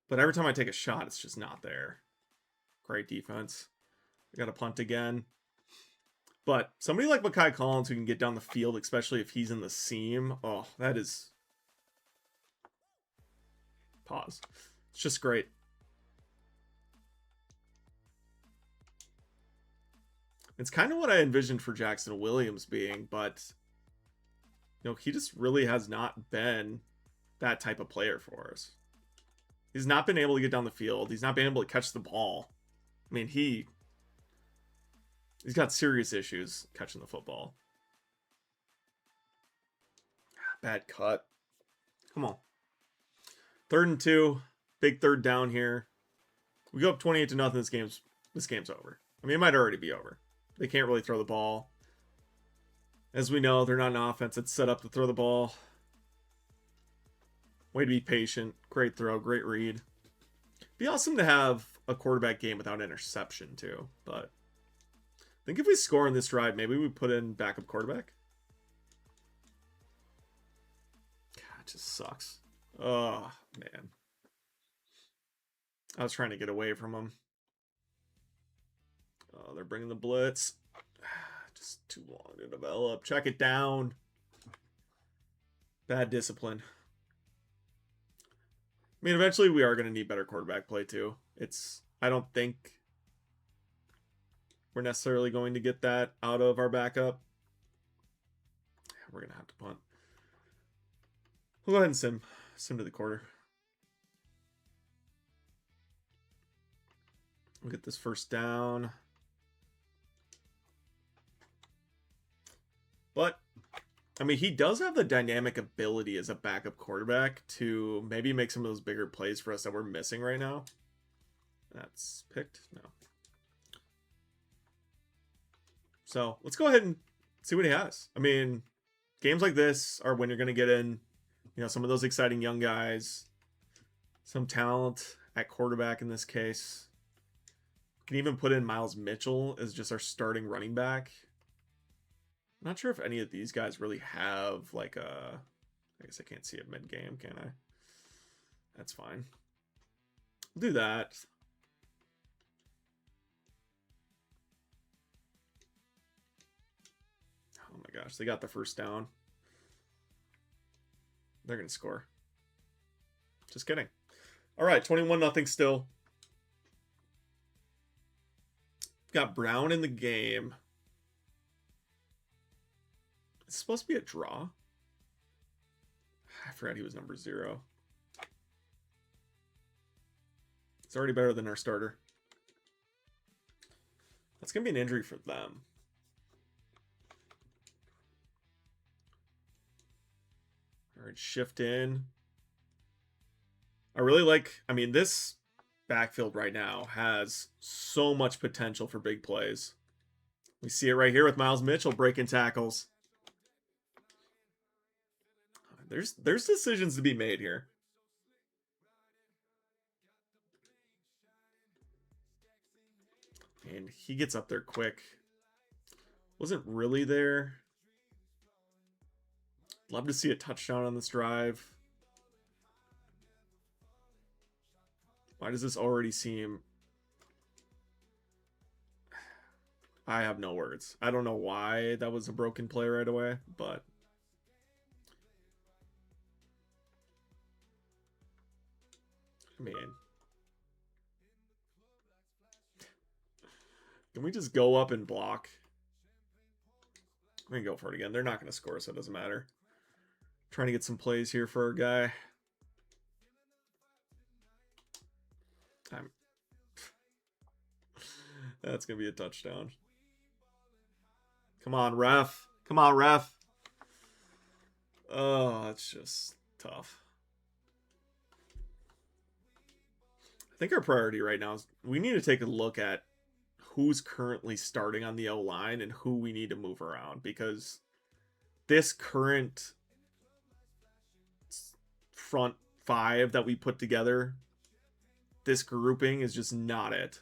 But every time I take a shot, it's just not there. Great defense. We got a punt again. But somebody like Mekhi Collins who can get down the field, especially if he's in the seam. Oh, that is... Pause. It's just great. It's kind of what I envisioned for Jackson Williams being, but... You know, he just really has not been that type of player for us. He's not been able to get down the field. He's not been able to catch the ball. I mean, he's got serious issues catching the football. Bad cut. Come on. 3rd and 2. Big third down here. We go up 28-0. This game's over. I mean, it might already be over. They can't really throw the ball. As we know, they're not an offense that's set up to throw the ball. Way to be patient. Great throw. Great read. Be awesome to have a quarterback game without interception, too. But I think if we score in this drive, maybe we put in backup quarterback. God, it just sucks. Oh, man. I was trying to get away from them. Oh, they're bringing the blitz. Just too long to develop. Check it down. Bad discipline. I mean, eventually we are going to need better quarterback play too. I don't think we're necessarily going to get that out of our backup. We're going to have to punt. We'll go ahead and sim to the quarter. We'll get this first down. But, I mean, he does have the dynamic ability as a backup quarterback to maybe make some of those bigger plays for us that we're missing right now. That's picked? No. So, let's go ahead and see what he has. I mean, games like this are when you're going to get in, you know, some of those exciting young guys, some talent at quarterback in this case. You can even put in Miles Mitchell as just our starting running back. I'm not sure if any of these guys really have like a... I guess I can't see it mid-game, can I? That's fine. We'll do that. Oh my gosh, they got the first down. They're going to score. Just kidding. All right, 21-0 still. Got Brown in the game. It's supposed to be a draw. I forgot he was number 0. It's already better than our starter. That's going to be an injury for them. All right, shift in. I really like, I mean, this backfield right now has so much potential for big plays. We see it right here with Miles Mitchell breaking tackles. There's decisions to be made here. And he gets up there quick. Wasn't really there. Love to see a touchdown on this drive. Why does this already seem... I have no words. I don't know why that was a broken play right away, but... I mean... Can we just go up and block? I'm going to go for it again. They're not going to score, so it doesn't matter. Trying to get some plays here for our guy. That's going to be a touchdown. Come on, ref. Come on, ref. Oh, it's just tough. I think our priority right now is we need to take a look at who's currently starting on the O-line and who we need to move around, because this current front 5 that we put together, this grouping is just not it.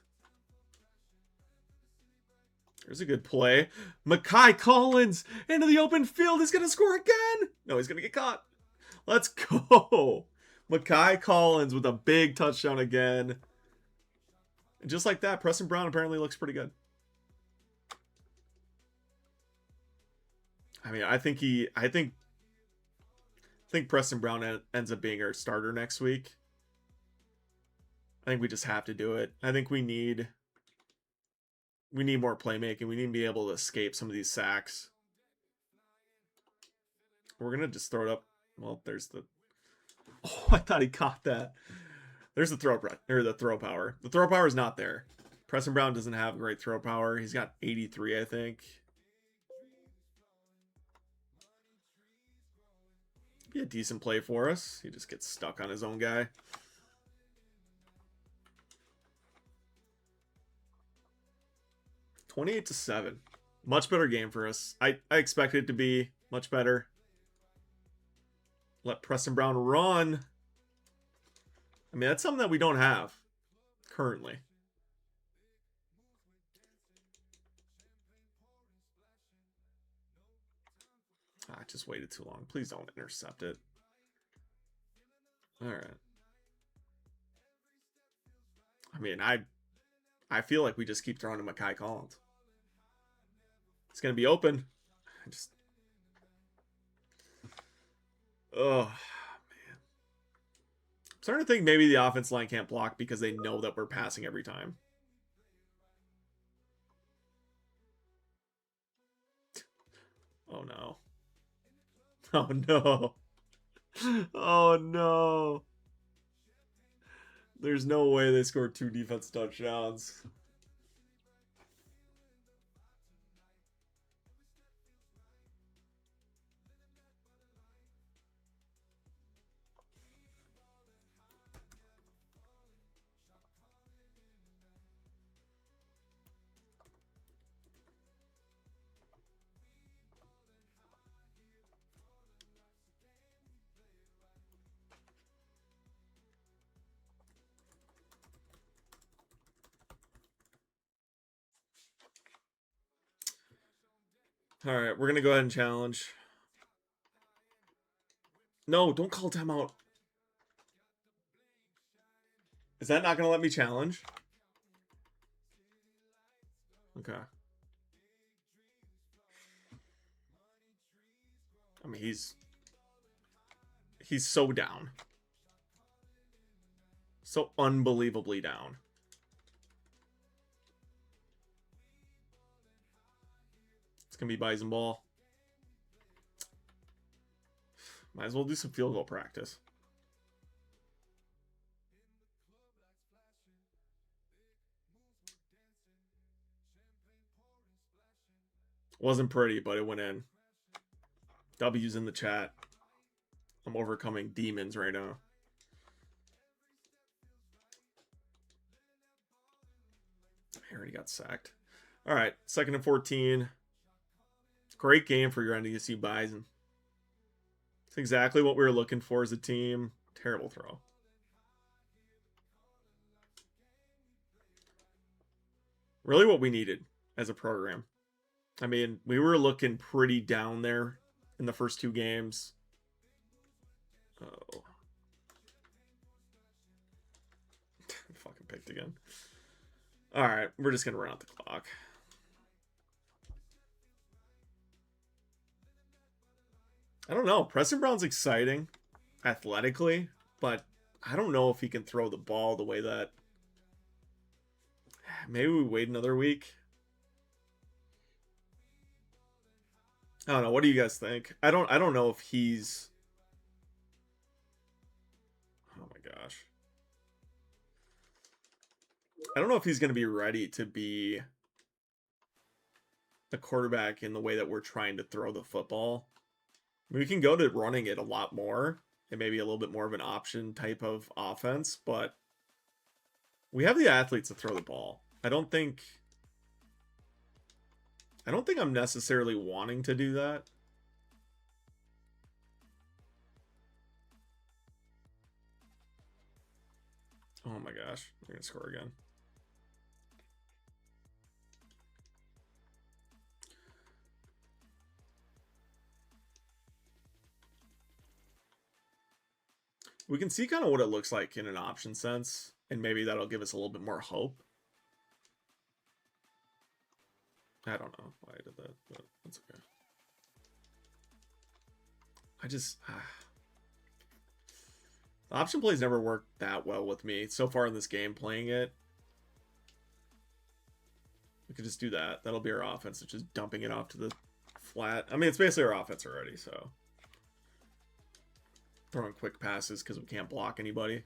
There's a good play. Mekhi Collins into the open field. He's going to score again. No, he's going to get caught. Let's go. Mekhi Collins with a big touchdown again. And just like that, Preston Brown apparently looks pretty good. I mean, I think Preston Brown ends up being our starter next week. I think we just have to do it. I think we need more playmaking. We need to be able to escape some of these sacks. We're going to just throw it up. Well, there's the... Oh, I thought he caught that. There's the throw power. The throw power is not there. Preston Brown doesn't have great throw power. He's got 83, I think. Be a decent play for us. He just gets stuck on his own guy. $28-7. Much better game for us. I expected it to be much better. Let Preston Brown run. I mean, that's something that we don't have currently. I just waited too long. Please don't intercept it. All right. I mean, I feel like we just keep throwing to Mekhi Collins. It's going to be open. I just... Oh, man. I'm starting to think maybe the offense line can't block because they know that we're passing every time. Oh, no. Oh, no. Oh, no. There's no way they scored 2 defense touchdowns. All right, we're going to go ahead and challenge. No, don't call timeout. Is that not going to let me challenge? Okay. I mean, he's so down. So unbelievably down. It's going to be Bison ball. Might as well do some field goal practice. Wasn't pretty, but it went in. W's in the chat. I'm overcoming demons right now. I already got sacked. All right, 2nd and 14. Great game for your NDSU Bison. It's exactly what we were looking for as a team. Terrible throw. Really what we needed as a program. I mean, we were looking pretty down there in the first 2 games. Oh. Fucking picked again. All right, we're just going to run out the clock. I don't know. Preston Brown's exciting athletically, but I don't know if he can throw the ball the way that... Maybe we wait another week. I don't know. What do you guys think? I don't know if he's... Oh my gosh. I don't know if he's going to be ready to be a quarterback in the way that we're trying to throw the football. I mean, we can go to running it a lot more and maybe a little bit more of an option type of offense, but we have the athletes to throw the ball. I don't think I'm necessarily wanting to do that. Oh my gosh, we're going to score again. We can see kind of what it looks like in an option sense, and maybe that'll give us a little bit more hope. I don't know why I did that, but that's okay. I just... The option plays never worked that well with me so far in this game playing it. We could just do that. That'll be our offense. It's just dumping it off to the flat. I mean, it's basically our offense already, so... Throwing quick passes because we can't block anybody.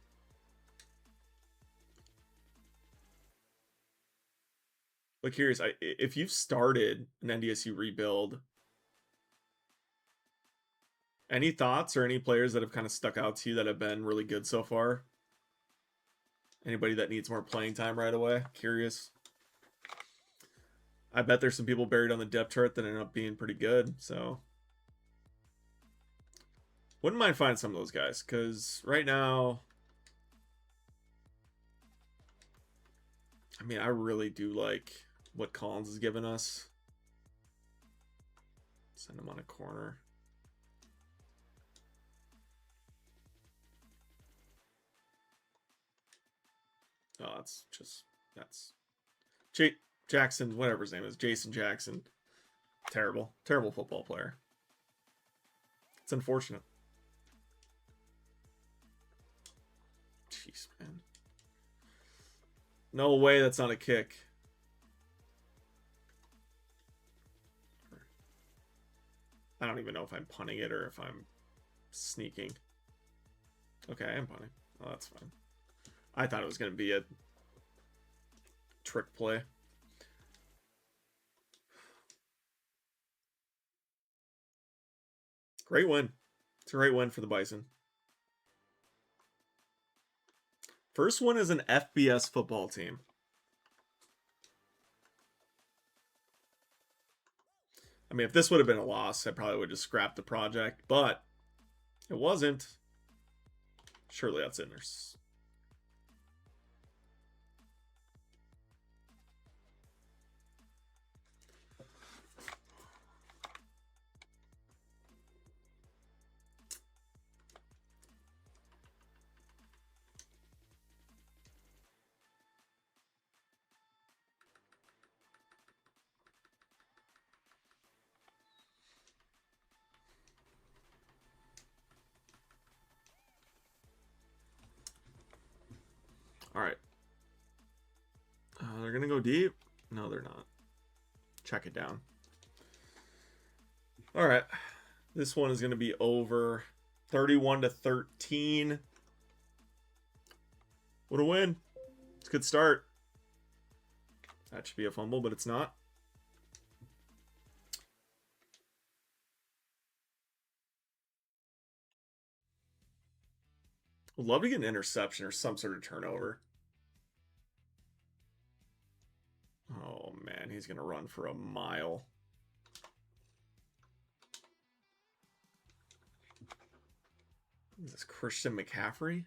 But curious, if you've started an NDSU rebuild, any thoughts or any players that have kind of stuck out to you that have been really good so far? Anybody that needs more playing time right away? Curious. I bet there's some people buried on the depth chart that end up being pretty good, so... Wouldn't mind finding some of those guys, because right now... I mean, I really do like what Collins has given us. Send him on a corner. Oh, that's Jackson, whatever his name is, Jason Jackson. Terrible. Terrible football player. It's unfortunate. Jeez, man. No way that's not a kick. I don't even know if I'm punting it or if I'm sneaking. Okay, I am punting. Oh, that's fine. I thought it was going to be a trick play. Great win. It's a great win for the Bison. First one is an FBS football team. I mean, if this would have been a loss, I probably would have just scrapped the project, but it wasn't. Surely that's in there. All right. They're going to go deep? No, they're not. Check it down. All right. This one is going to be over 31-13. What a win. It's a good start. That should be a fumble, but it's not. Would love to get an interception or some sort of turnover. Oh, man. He's going to run for a mile. Is this Christian McCaffrey?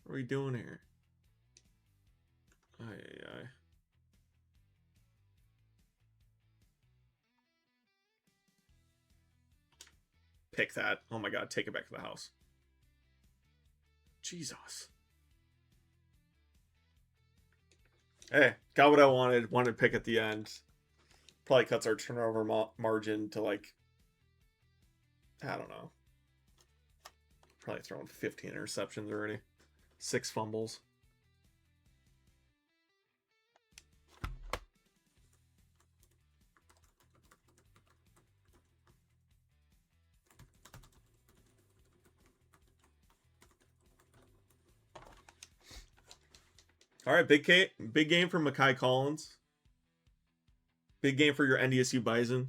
What are we doing here? Aye. Pick that. Oh my god, take it back to the house. Jesus. Hey, got what I wanted. Wanted to pick at the end. Probably cuts our turnover margin to like, I don't know. Probably throwing 15 interceptions already. 6 fumbles. All right, big game for Mekhi Collins. Big game for your NDSU Bison.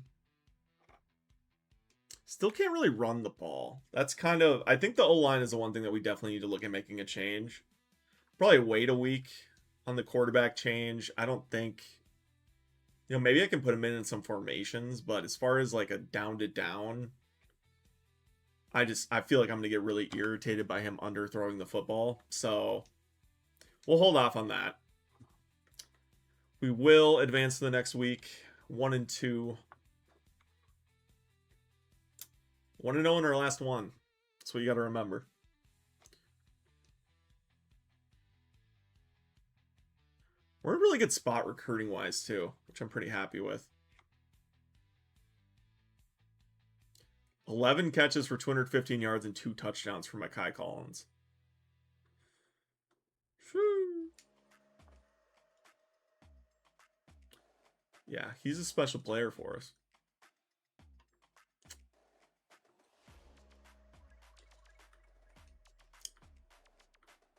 Still can't really run the ball. That's kind of... I think the O-line is the one thing that we definitely need to look at making a change. Probably wait a week on the quarterback change. I don't think... You know, maybe I can put him in some formations, but as far as like a down-to-down... I feel like I'm going to get really irritated by him underthrowing the football. So, we'll hold off on that. We will advance to the next week. 1-2. 1-0 in our last one. That's what you got to remember. We're in a really good spot recruiting-wise, too, which I'm pretty happy with. 11 catches for 215 yards and 2 touchdowns for Mekhi Collins. Whew. Yeah, he's a special player for us.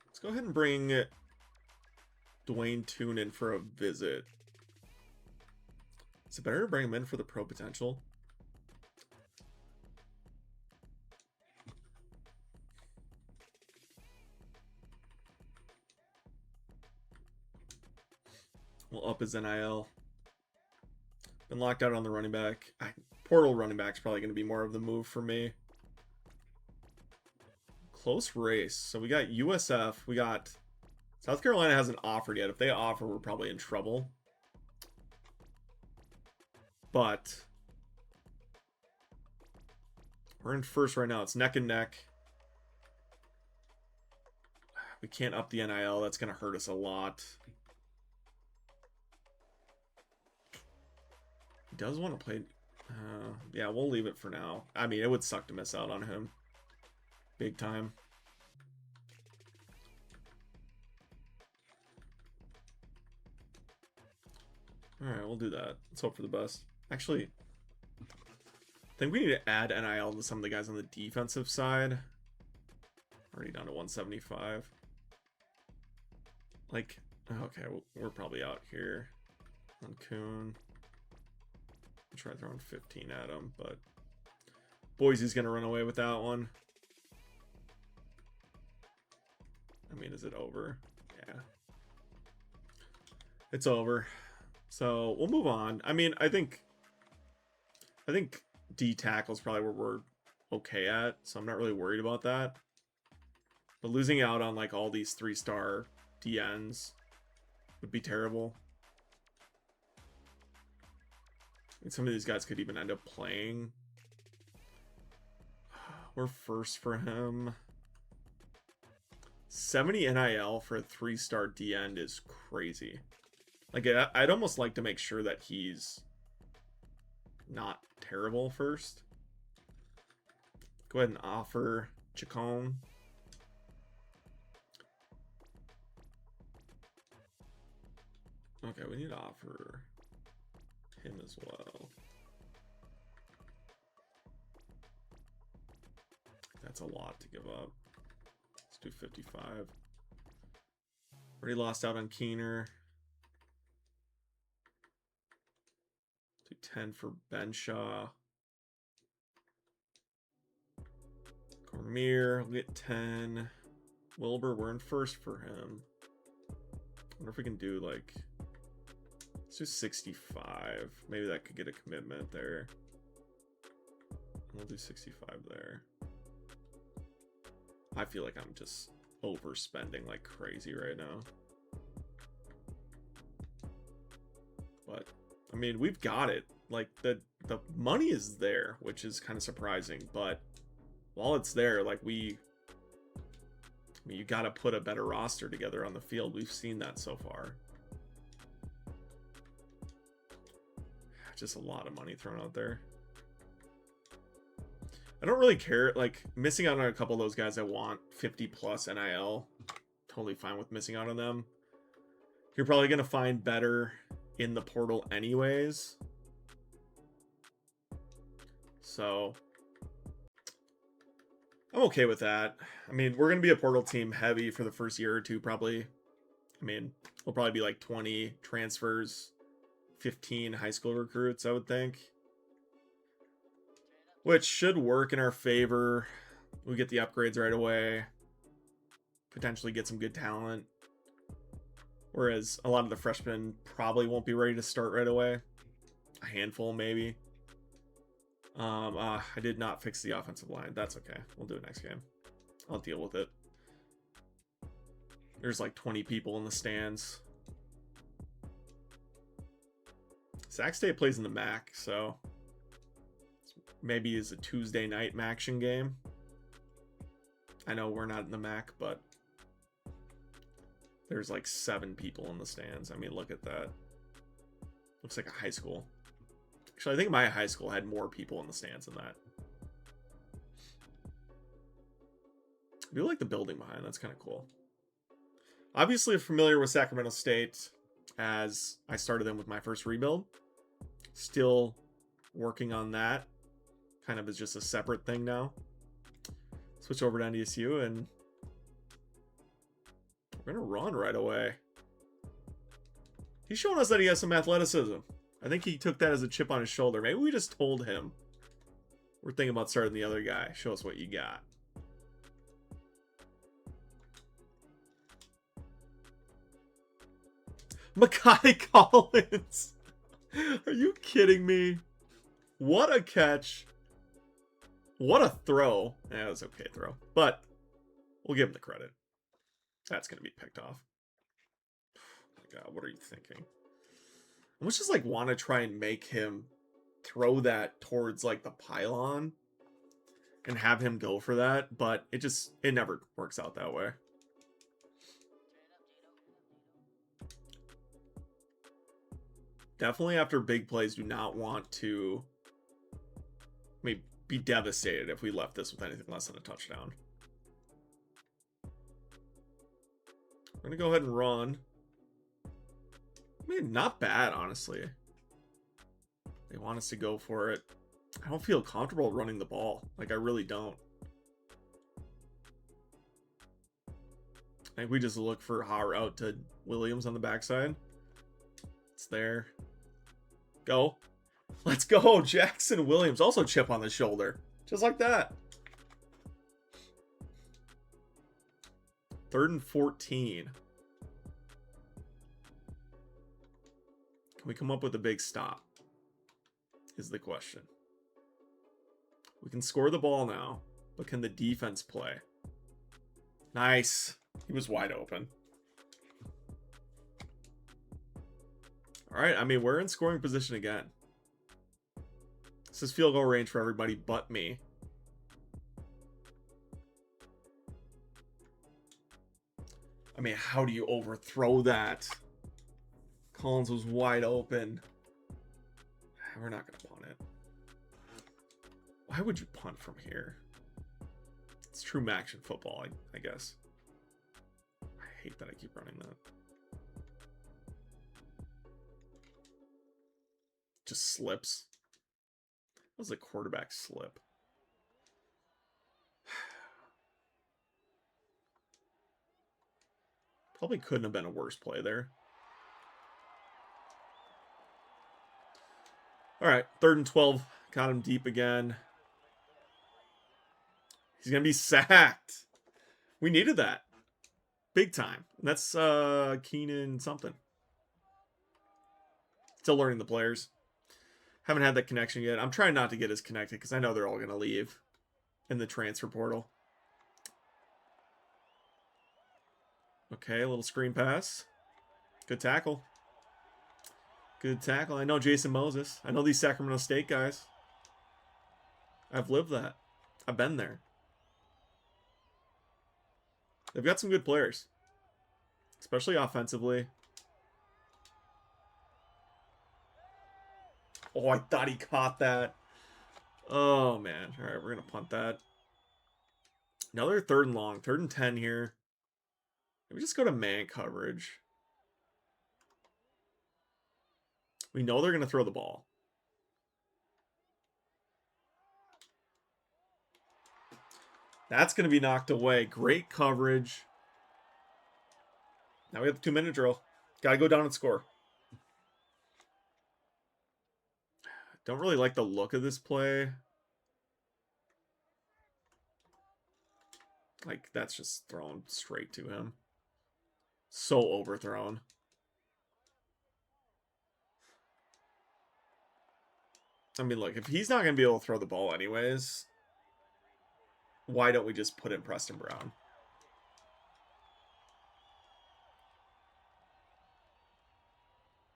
Let's go ahead and bring Dwayne Toon in for a visit. Is it better to bring him in for the pro potential? We'll up his NIL. Been locked out on the running back. Portal running back's probably going to be more of the move for me. Close race. So we got USF. We got... South Carolina hasn't offered yet. If they offer, we're probably in trouble. But... we're in first right now. It's neck and neck. We can't up the NIL. That's going to hurt us a lot. He does want to play Yeah, we'll leave it for now. I mean, it would suck to miss out on him. Big time. Alright, we'll do that. Let's hope for the best. Actually, I think we need to add NIL to some of the guys on the defensive side. Already down to 175. Like, okay, we're probably out here on Kuhn. I'll try throwing 15 at him, but Boise's going to run away with that one. I mean, is it over? Yeah. It's over. So we'll move on. I mean, I think D tackle is probably where we're okay at, so I'm not really worried about that. But losing out on like all these 3-star DNs would be terrible. And some of these guys could even end up playing. We're first for him. 70 NIL for a 3-star DN is crazy. Like, I'd almost like to make sure that he's not terrible first. Go ahead and offer Chacon. Okay, we need to offer him as well. That's a lot to give up. Let's do 55. Already lost out on Keener. Do 10 for Benshaw. Cormier, we'll get 10. Wilbur, we're in first for him. I wonder if we can do like, let's do 65. Maybe that could get a commitment there. We'll do 65 there. I feel like I'm just overspending like crazy right now. But I mean, we've got it. Like the money is there, which is kind of surprising, but while it's there, like I mean, you got to put a better roster together on the field. We've seen that so far. Just a lot of money thrown out there. I don't really care. Like, missing out on a couple of those guys I want 50 plus NIL. Totally fine with missing out on them. You're probably going to find better in the portal anyways. So I'm okay with that. I mean, we're going to be a portal team heavy for the first year or two, probably. I mean, we'll probably be like 20 transfers, 15 high school recruits, I would think. Which should work in our favor. We get the upgrades right away. Potentially get some good talent. Whereas a lot of the freshmen probably won't be ready to start right away. A handful, maybe. I did not fix the offensive line. That's okay. We'll do it next game. I'll deal with it. There's like 20 people in the stands. Sac State plays in the MAC, so maybe it's a Tuesday night Maction game. I know we're not in the MAC, but there's like 7 people in the stands. I mean, look at that. Looks like a high school. Actually, I think my high school had more people in the stands than that. I do like the building behind. That's kind of cool. Obviously familiar with Sacramento State as I started them with my first rebuild. Still working on that. Kind of as just a separate thing now. Switch over to NDSU and we're going to run right away. He's showing us that he has some athleticism. I think he took that as a chip on his shoulder. Maybe we just told him we're thinking about starting the other guy. Show us what you got. Makai Collins. Are you kidding me? What a catch. What a throw. That was okay throw. But we'll give him the credit. That's going to be picked off. Oh my God, what are you thinking? I almost just like want to try and make him throw that towards like the pylon and have him go for that, but it never works out that way. Definitely after big plays, do not want to may be devastated if we left this with anything less than a touchdown. We're going to go ahead and run. I mean, not bad, honestly. They want us to go for it. I don't feel comfortable running the ball. Like, I really don't. I think we just look for a hot route to Williams on the backside. It's there. Go. Let's go. Jackson Williams. Also chip on the shoulder. Just like that. 3rd and 14. Can we come up with a big stop? Is the question. We can score the ball now, but can the defense play? Nice. He was wide open. All right, I mean, we're in scoring position again. This is field goal range for everybody but me. I mean, how do you overthrow that? Collins was wide open. We're not going to punt it. Why would you punt from here? It's true action football, I guess. I hate that I keep running that. Just slips. That was a quarterback slip. Probably couldn't have been a worse play there. All right, 3rd and 12. Got him deep again. He's going to be sacked. We needed that. Big time. That's Keenan something. Still learning the players. Haven't had that connection yet. I'm trying not to get as connected because I know they're all going to leave in the transfer portal. Okay, a little screen pass. Good tackle. Good tackle. I know Jason Moses. I know these Sacramento State guys. I've lived that. I've been there. They've got some good players. Especially offensively. Oh, I thought he caught that. Oh, man. All right, we're going to punt that. Another 3rd and long. 3rd and 10 here. Maybe just go to man coverage. We know they're going to throw the ball. That's going to be knocked away. Great coverage. Now we have the 2-minute drill. Got to go down and score. Don't really like the look of this play. Like, that's just thrown straight to him. So overthrown. I mean, look, if he's not going to be able to throw the ball anyways, why don't we just put in Preston Brown?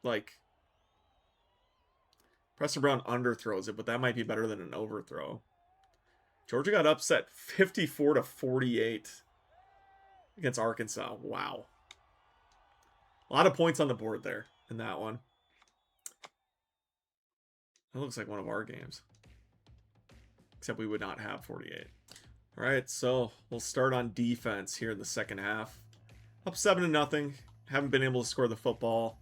Like, Preston Brown underthrows it, but that might be better than an overthrow. Georgia got upset 54-48 against Arkansas. Wow. A lot of points on the board there in that one. That looks like one of our games. Except we would not have 48. All right, so we'll start on defense here in the second half. Up 7-0. Haven't been able to score the football.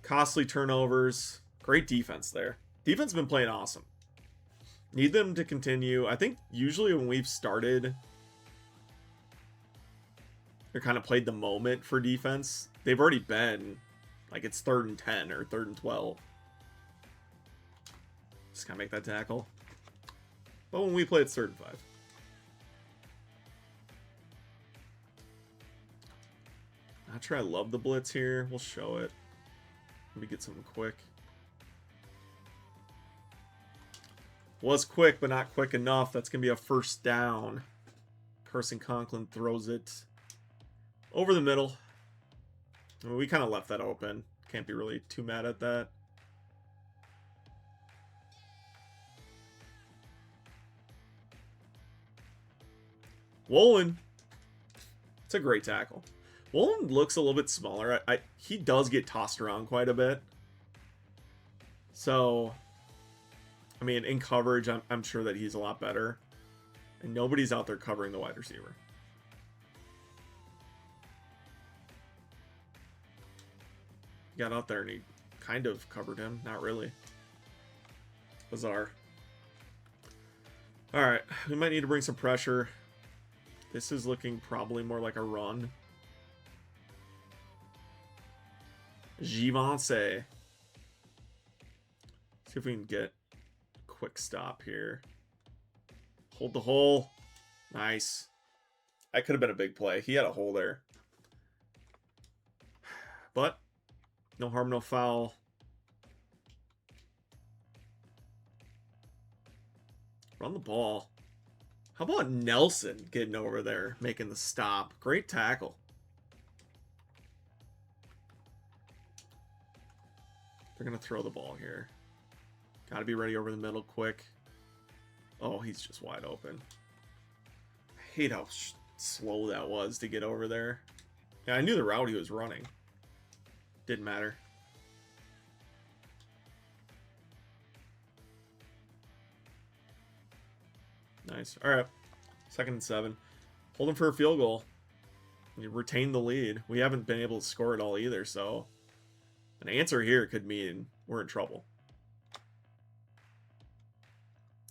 Costly turnovers. Great defense there. Defense has been playing awesome. Need them to continue. I think usually when we've started, they're kind of played the moment for defense. They've already been, like, it's 3rd and 10 or 3rd and 12. Just gotta make that tackle. But when we play, it's 3rd and 5. Not sure I love the blitz here. We'll show it. Maybe get something quick. Was quick, but not quick enough. That's going to be a 1st down. Carson Conklin throws it over the middle. I mean, we kind of left that open. Can't be really too mad at that. Wolin. It's a great tackle. Wolin looks a little bit smaller. He does get tossed around quite a bit. So I mean, in coverage, I'm sure that he's a lot better. And nobody's out there covering the wide receiver. He got out there and he kind of covered him. Not really. Bizarre. Alright, we might need to bring some pressure. This is looking probably more like a run. Givenchy. See if we can get a quick stop here. Hold the hole. Nice. That could have been a big play. He had a hole there. But, no harm, no foul. Run the ball. How about Nelson getting over there, making the stop? Great tackle. They're going to throw the ball here. Got to be ready over the middle quick. Oh, he's just wide open. I hate how slow that was to get over there. Yeah, I knew the route he was running. Didn't matter. Nice. All right. 2nd and 7. Hold him for a field goal. You retain the lead. We haven't been able to score it all either, so an answer here could mean we're in trouble.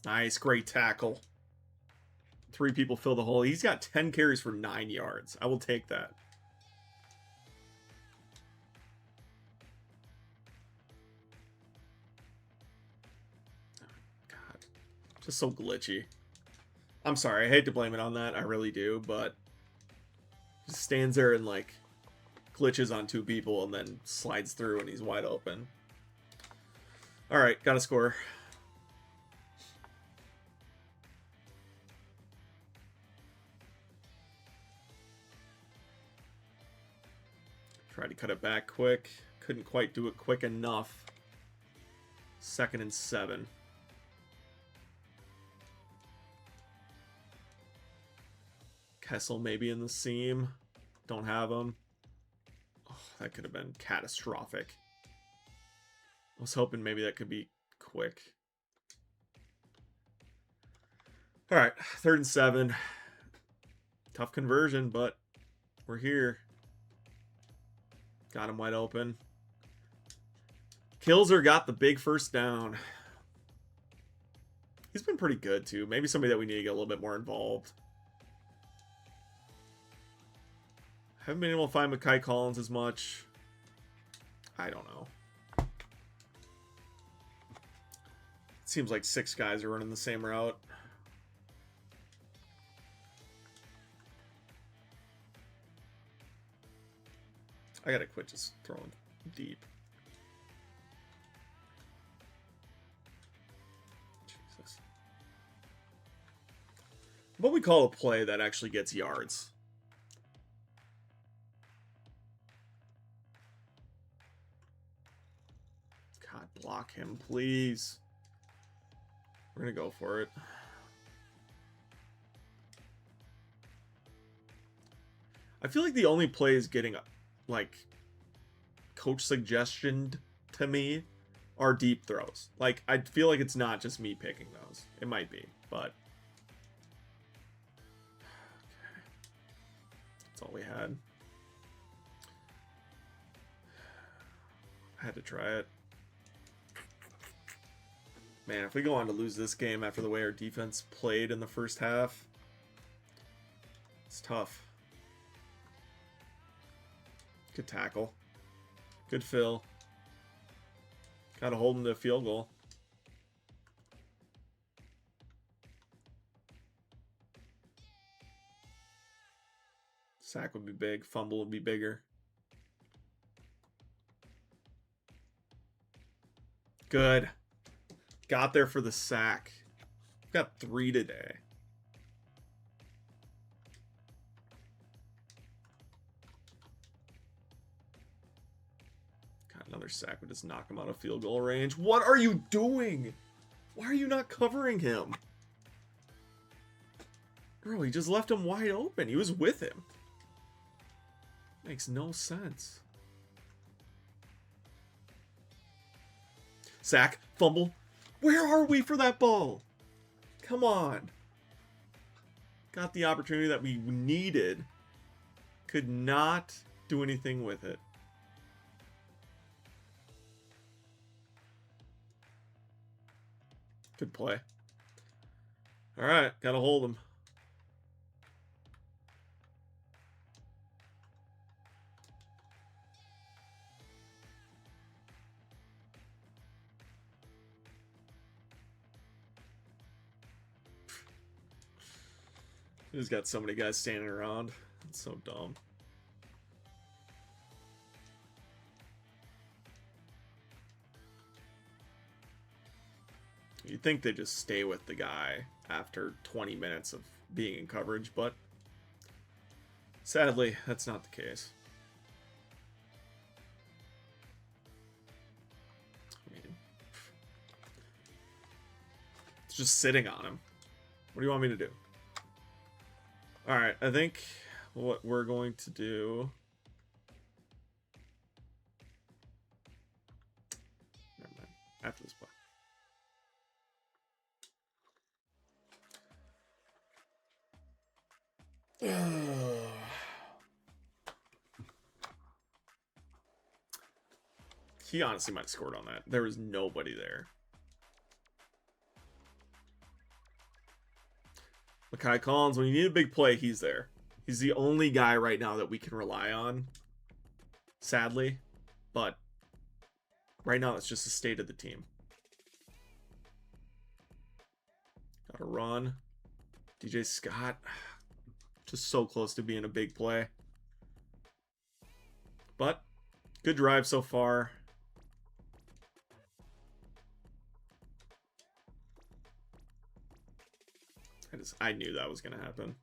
Nice. Great tackle. 3 people fill the hole. He's got 10 carries for 9 yards. I will take that. God. Just so glitchy. I'm sorry, I hate to blame it on that, I really do, but he stands there and like glitches on 2 people and then slides through and he's wide open. Alright, gotta score. Tried to cut it back quick. Couldn't quite do it quick enough. 2nd and 7. Kessel maybe in the seam. Don't have him. Oh, that could have been catastrophic. I was hoping maybe that could be quick. Alright, 3rd and 7. Tough conversion, but we're here. Got him wide open. Kilzer got the big first down. He's been pretty good, too. Maybe somebody that we need to get a little bit more involved. Haven't been able to find Mekhi Collins as much. I don't know. It seems like 6 guys are running the same route. I gotta quit just throwing deep. Jesus. What we call a play that actually gets yards. God, block him, please. We're gonna go for it. I feel like the only plays getting like coach suggestioned to me are deep throws. Like, I feel like it's not just me picking those. It might be, but okay. That's all we had. I had to try it. Man, if we go on to lose this game after the way our defense played in the first half, it's tough. Good tackle. Good fill. Gotta hold him to a field goal. Sack would be big. Fumble would be bigger. Good. Got there for the sack. Got 3 today. Got another sack would just knock him out of field goal range. What are you doing? Why are you not covering him? Bro, he just left him wide open. He was with him. Makes no sense. Sack. Fumble. Where are we for that ball? Come on. Got the opportunity that we needed. Could not do anything with it. Good play. All right, gotta hold him. He's got so many guys standing around. It's so dumb. You'd think they just stay with the guy after 20 minutes of being in coverage, but sadly, that's not the case. I mean, it's just sitting on him. What do you want me to do? All right, I think what we're going to do... Never mind. After this play. He honestly might have scored on that. There was nobody there. Makai Collins, when you need a big play, he's there. He's the only guy right now that we can rely on, sadly. But right now, it's just the state of the team. Got to run. DJ Scott, just so close to being a big play. But good drive so far. I knew that was going to happen.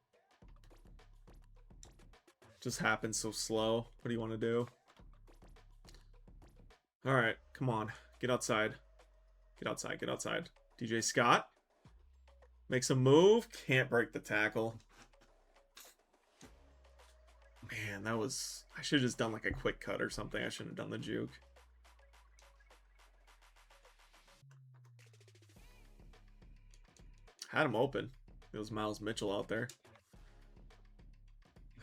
Just happened so slow. What do you want to do? All right, come on. Get outside. Get outside. Get outside. DJ Scott makes a move. Can't break the tackle. Man, that was... I should have just done like a quick cut or something. I shouldn't have done the juke. Had him open. It was Miles Mitchell out there.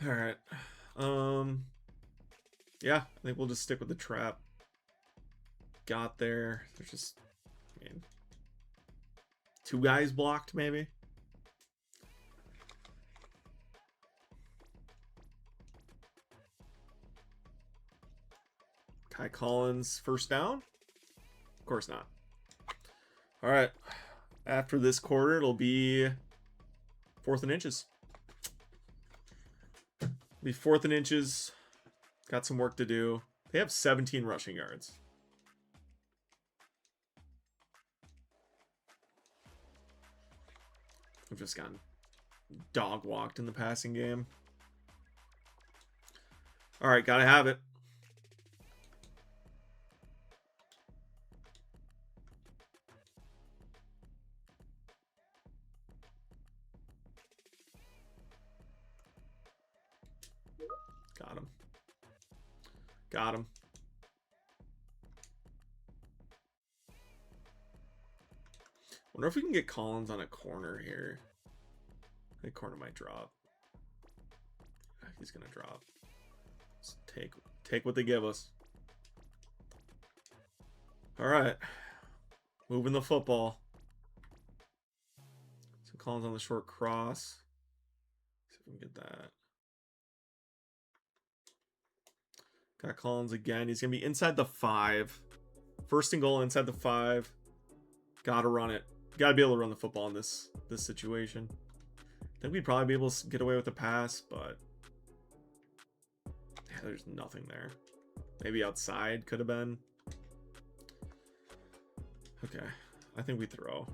All right. Yeah, I think we'll just stick with the trap. Got there. There's just, I mean, two guys blocked maybe. Kai Collins first down? Of course not. All right. After this quarter, it'll be 4th and inches. Be 4th and inches. Got some work to do. They have 17 rushing yards. We've just gotten dog walked in the passing game. All right, gotta have it. Got him. Got him. Wonder if we can get Collins on a corner here. I think corner might drop. He's gonna drop. Let's take what they give us. All right, moving the football. So Collins on the short cross. See if we can get that. Got Collins again. He's gonna be inside the 5. 1st and goal inside the 5. Gotta run it. Gotta be able to run the football in this situation. I think we'd probably be able to get away with the pass, but yeah, there's nothing there. Maybe outside could have been. Okay, I think we throw.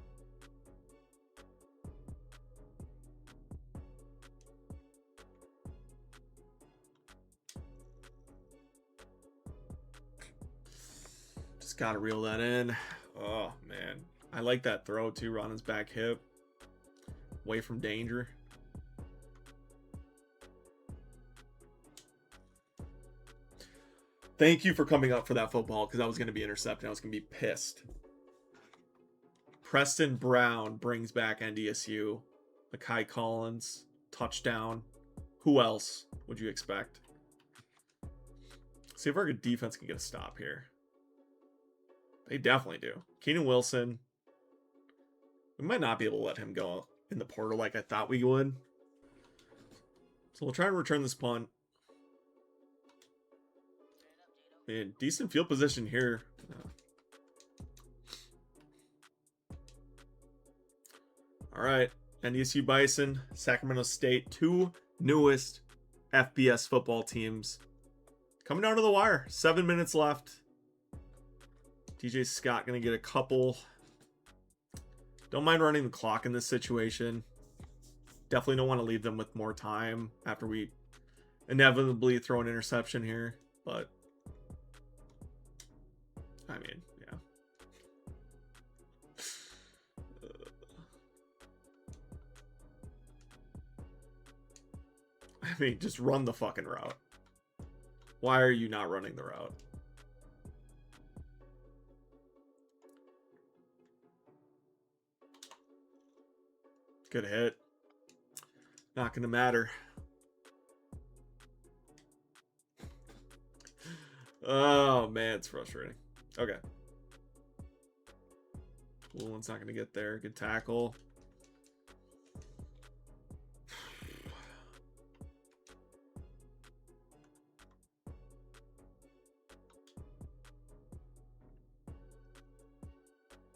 Just gotta reel that in. Oh man, I like that throw too, on his back hip, away from danger. Thank you for coming up for that football, because I was going to be intercepted. I was going to be pissed. Preston Brown brings back NDSU. Makai Collins, touchdown. Who else would you expect? See if our defense can get a stop here. They definitely do. Keenan Wilson. We might not be able to let him go in the portal like I thought we would. So we'll try and return this punt. Man, decent field position here. All right. NDSU Bison, Sacramento State, 2 newest FBS football teams. Coming down to the wire. 7 minutes left. DJ Scott going to get a couple. Don't mind running the clock in this situation. Definitely don't want to leave them with more time after we inevitably throw an interception here. But, I mean, yeah. I mean, just run the fucking route. Why are you not running the route? Good hit. Not going to matter. Oh, man, it's frustrating. Okay. Woolen's not going to get there. Good tackle.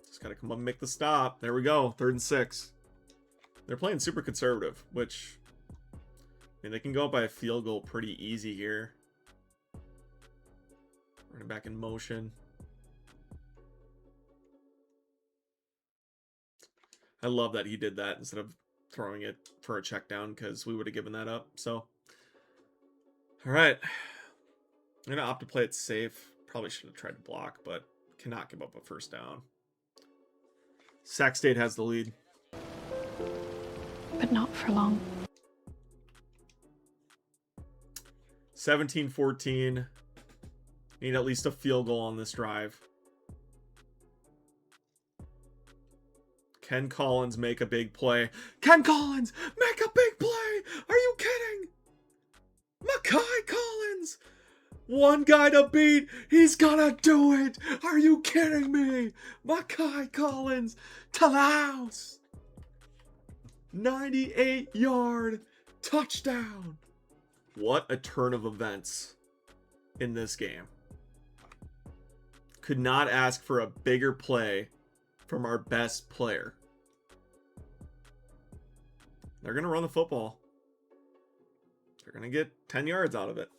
Just got to come up and make the stop. There we go. 3rd and 6. They're playing super conservative, which, I mean, they can go up by a field goal pretty easy here. Running back in motion. I love that he did that instead of throwing it for a check down, because we would have given that up. So, all right. I'm going to opt to play it safe. Probably should have tried to block, but cannot give up a 1st down. Sac State has the lead. But not for long. 17-14. Need at least a field goal on this drive. Ken Collins make a big play. Ken Collins make a big play. Are you kidding? Makai Collins. One guy to beat. He's gonna do it. Are you kidding me? Makai Collins to the house. 98-yard touchdown. What a turn of events in this game. Could not ask for a bigger play from our best player. They're going to run the football. They're going to get 10 yards out of it.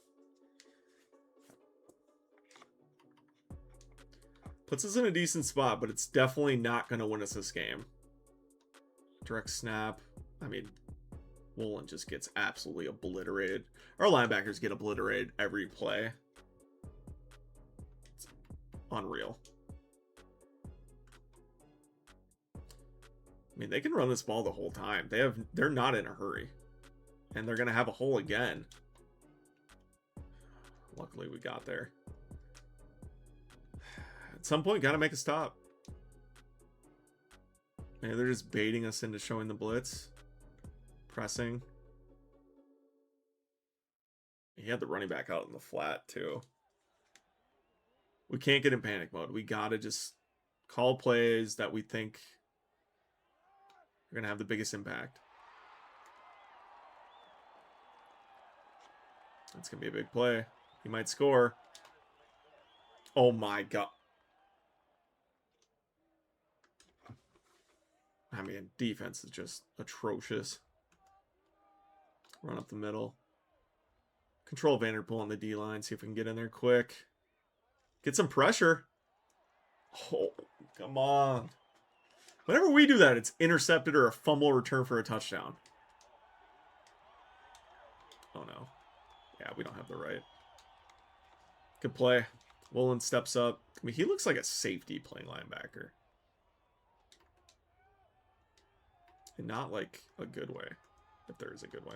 Puts us in a decent spot, but it's definitely not going to win us this game. Direct snap. I mean, Woolen just gets absolutely obliterated. Our linebackers get obliterated every play. It's unreal. I mean, they can run this ball the whole time. They're not in a hurry. And they're going to have a hole again. Luckily, we got there. At some point, got to make a stop. Maybe they're just baiting us into showing the blitz. Pressing. He had the running back out in the flat, too. We can't get in panic mode. We got to just call plays that we think are going to have the biggest impact. That's going to be a big play. He might score. Oh, my God. I mean, defense is just atrocious. Run up the middle. Control Vanderpool on the D-line. See if we can get in there quick. Get some pressure. Oh, come on. Whenever we do that, it's intercepted or a fumble return for a touchdown. Oh, no. Yeah, we don't have the right. Good play. Woolen steps up. I mean, he looks like a safety playing linebacker. And not like a good way, if there is a good way.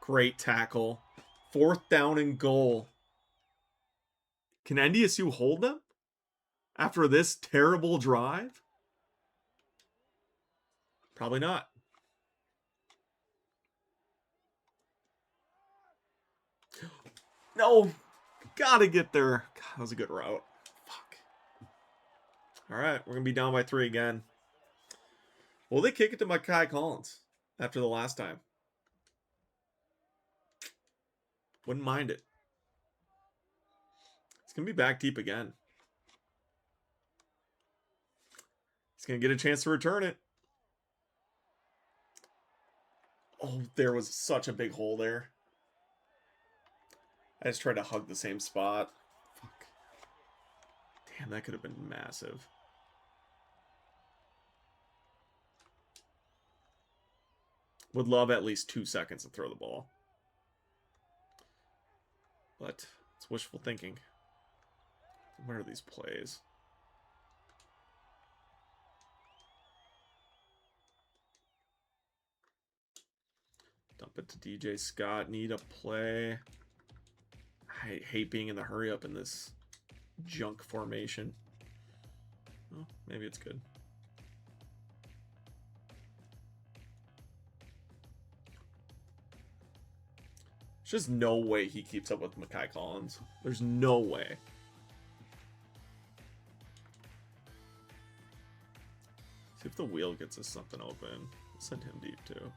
Great tackle. 4th down and goal. Can NDSU hold them? After this terrible drive? Probably not. No. Gotta get there. God, that was a good route. Fuck. All right, we're going to be down by 3 again. Will they kick it to Mekhi Collins after the last time? Wouldn't mind it. It's going to be back deep again. He's going to get a chance to return it. Oh, there was such a big hole there. I just tried to hug the same spot. Fuck. Damn, that could have been massive. Would love at least 2 seconds to throw the ball. But it's wishful thinking. Where are these plays? Dump it to DJ Scott. Need a play. I hate being in the hurry up in this junk formation. Oh, maybe it's good. There's just no way he keeps up with Mekhi Collins. There's no way. See if the wheel gets us something open. We'll send him deep too.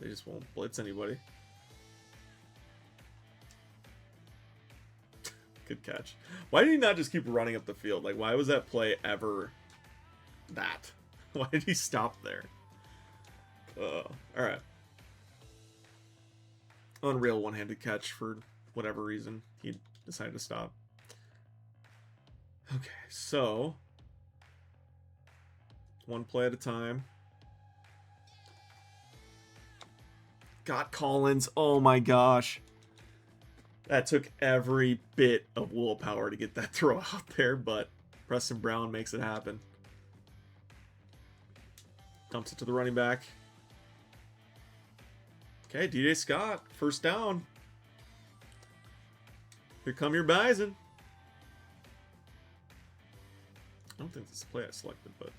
They just won't blitz anybody. Good catch. Why did he not just keep running up the field? Like, why was that play ever that? Why did he stop there? Alright. Unreal one-handed catch for whatever reason. He decided to stop. Okay, so... one play at a time. Got Collins. Oh my gosh. That took every bit of willpower to get that throw out there, but Preston Brown makes it happen. Dumps it to the running back. Okay, DJ Scott, first down. Here come your Bison. I don't think this is the play I selected, but...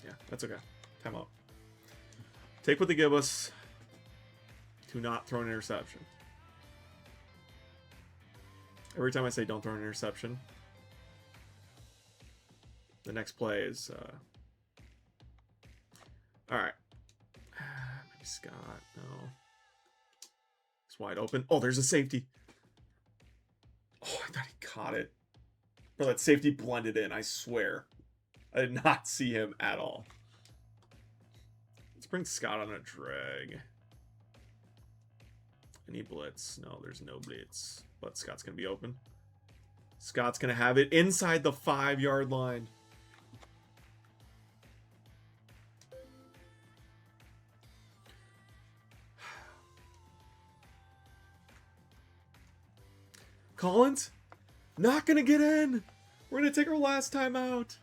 yeah, that's okay. Timeout. Take what they give us. Do not throw an interception. Every time I say don't throw an interception, the next play is... alright. Maybe Scott. No. It's wide open. Oh, there's a safety. Oh, I thought he caught it. Bro, that safety blended in, I swear. I did not see him at all. Let's bring Scott on a drag. Any blitz? No, there's no blitz. But Scott's going to be open. Scott's going to have it inside the 5-yard line. Collins? Not going to get in. We're going to take our last time out.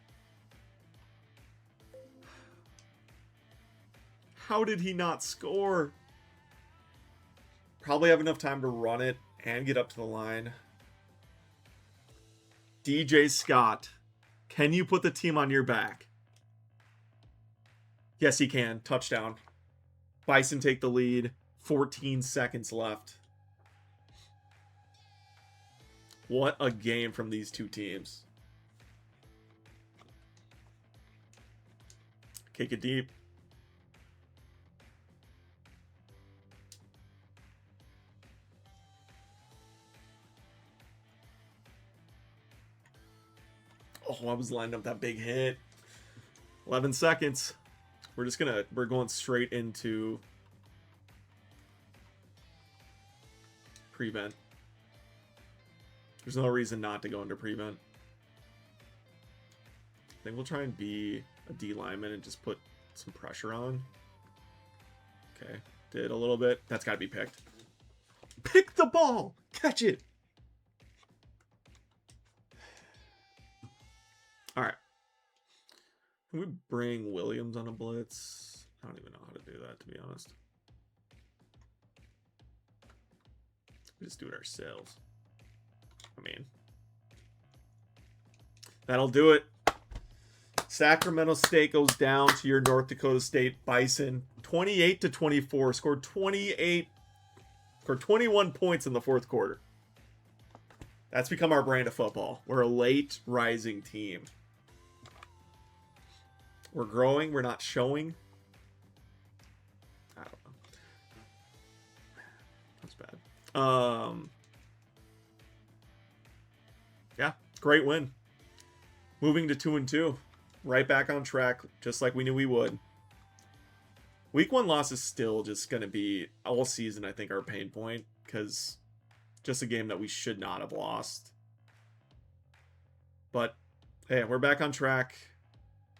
How did he not score? Probably have enough time to run it and get up to the line. DJ Scott, can you put the team on your back? Yes, he can. Touchdown. Bison take the lead. 14 seconds left. What a game from these two teams. Kick it deep. Oh, I was lining up that big hit. 11 seconds. We're going straight into prevent. There's no reason not to go into prevent. I think we'll try and be a D lineman and just put some pressure on. Okay, did a little bit. That's got to be picked. Pick the ball! Catch it! Alright. Can we bring Williams on a blitz? I don't even know how to do that, to be honest. We just do it ourselves. I mean, that'll do it. Sacramento State goes down to your North Dakota State Bison, 28-24. Scored 21 points in the fourth quarter. That's become our brand of football. We're a late rising team. We're growing. We're not showing. I don't know. That's bad. Yeah, great win. Moving to 2-2. Right back on track, just like we knew we would. Week 1 loss is still just going to be, all season, I think, our pain point. Because just a game that we should not have lost. But, hey, we're back on track.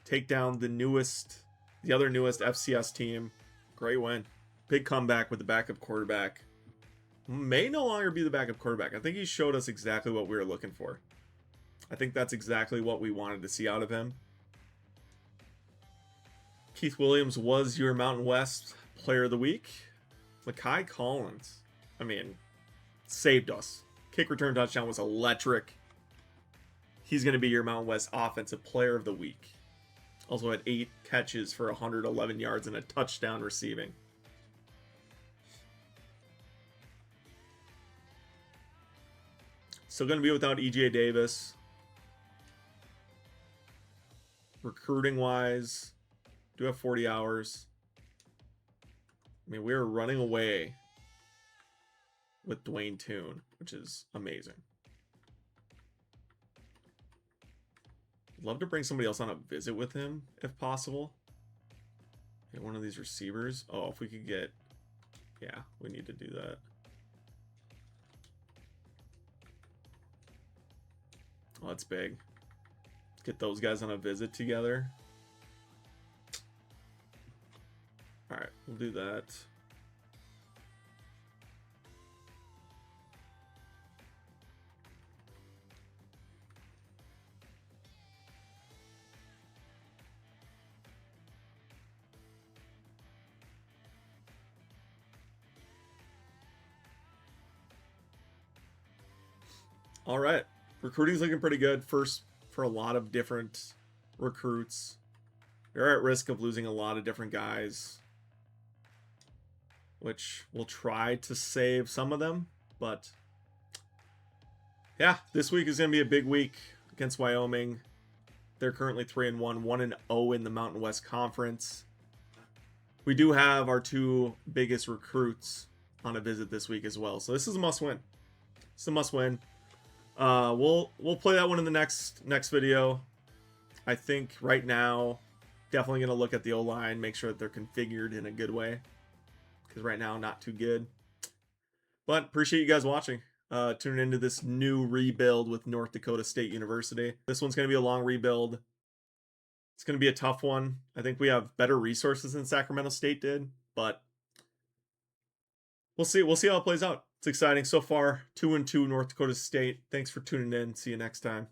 Take down the other newest FCS team. Great win. Big comeback with the backup quarterback. May no longer be the backup quarterback. I think he showed us exactly what we were looking for. I think that's exactly what we wanted to see out of him. Keith Williams was your Mountain West Player of the Week. Mekhi Collins, I mean, saved us. Kick return touchdown was electric. He's going to be your Mountain West Offensive Player of the Week. Also had 8 catches for 111 yards and a touchdown receiving. Still going to be without E.J. Davis. Recruiting-wise, do have 40 hours. I mean, we're running away with Dwayne Toon, which is amazing. Love to bring somebody else on a visit with him, if possible. Get one of these receivers. Oh, if we could get... Yeah, we need to do that. Oh, that's big. Let's get those guys on a visit together. Alright, we'll do that. All right, recruiting's looking pretty good. First for a lot of different recruits. We're at risk of losing a lot of different guys, which we'll try to save some of them. But yeah, this week is going to be a big week against Wyoming. They're currently 3-1, 1-0 in the Mountain West Conference. We do have our 2 biggest recruits on a visit this week as well. So this is a must-win. It's a must-win. We'll play that one in the next video. I think right now, definitely going to look at the O-line, make sure that they're configured in a good way. Because right now, not too good. But appreciate you guys watching. Tuning into this new rebuild with North Dakota State University. This one's going to be a long rebuild. It's going to be a tough one. I think we have better resources than Sacramento State did. But we'll see. We'll see how it plays out. It's exciting so far. 2-2 North Dakota State. Thanks for tuning in. See you next time.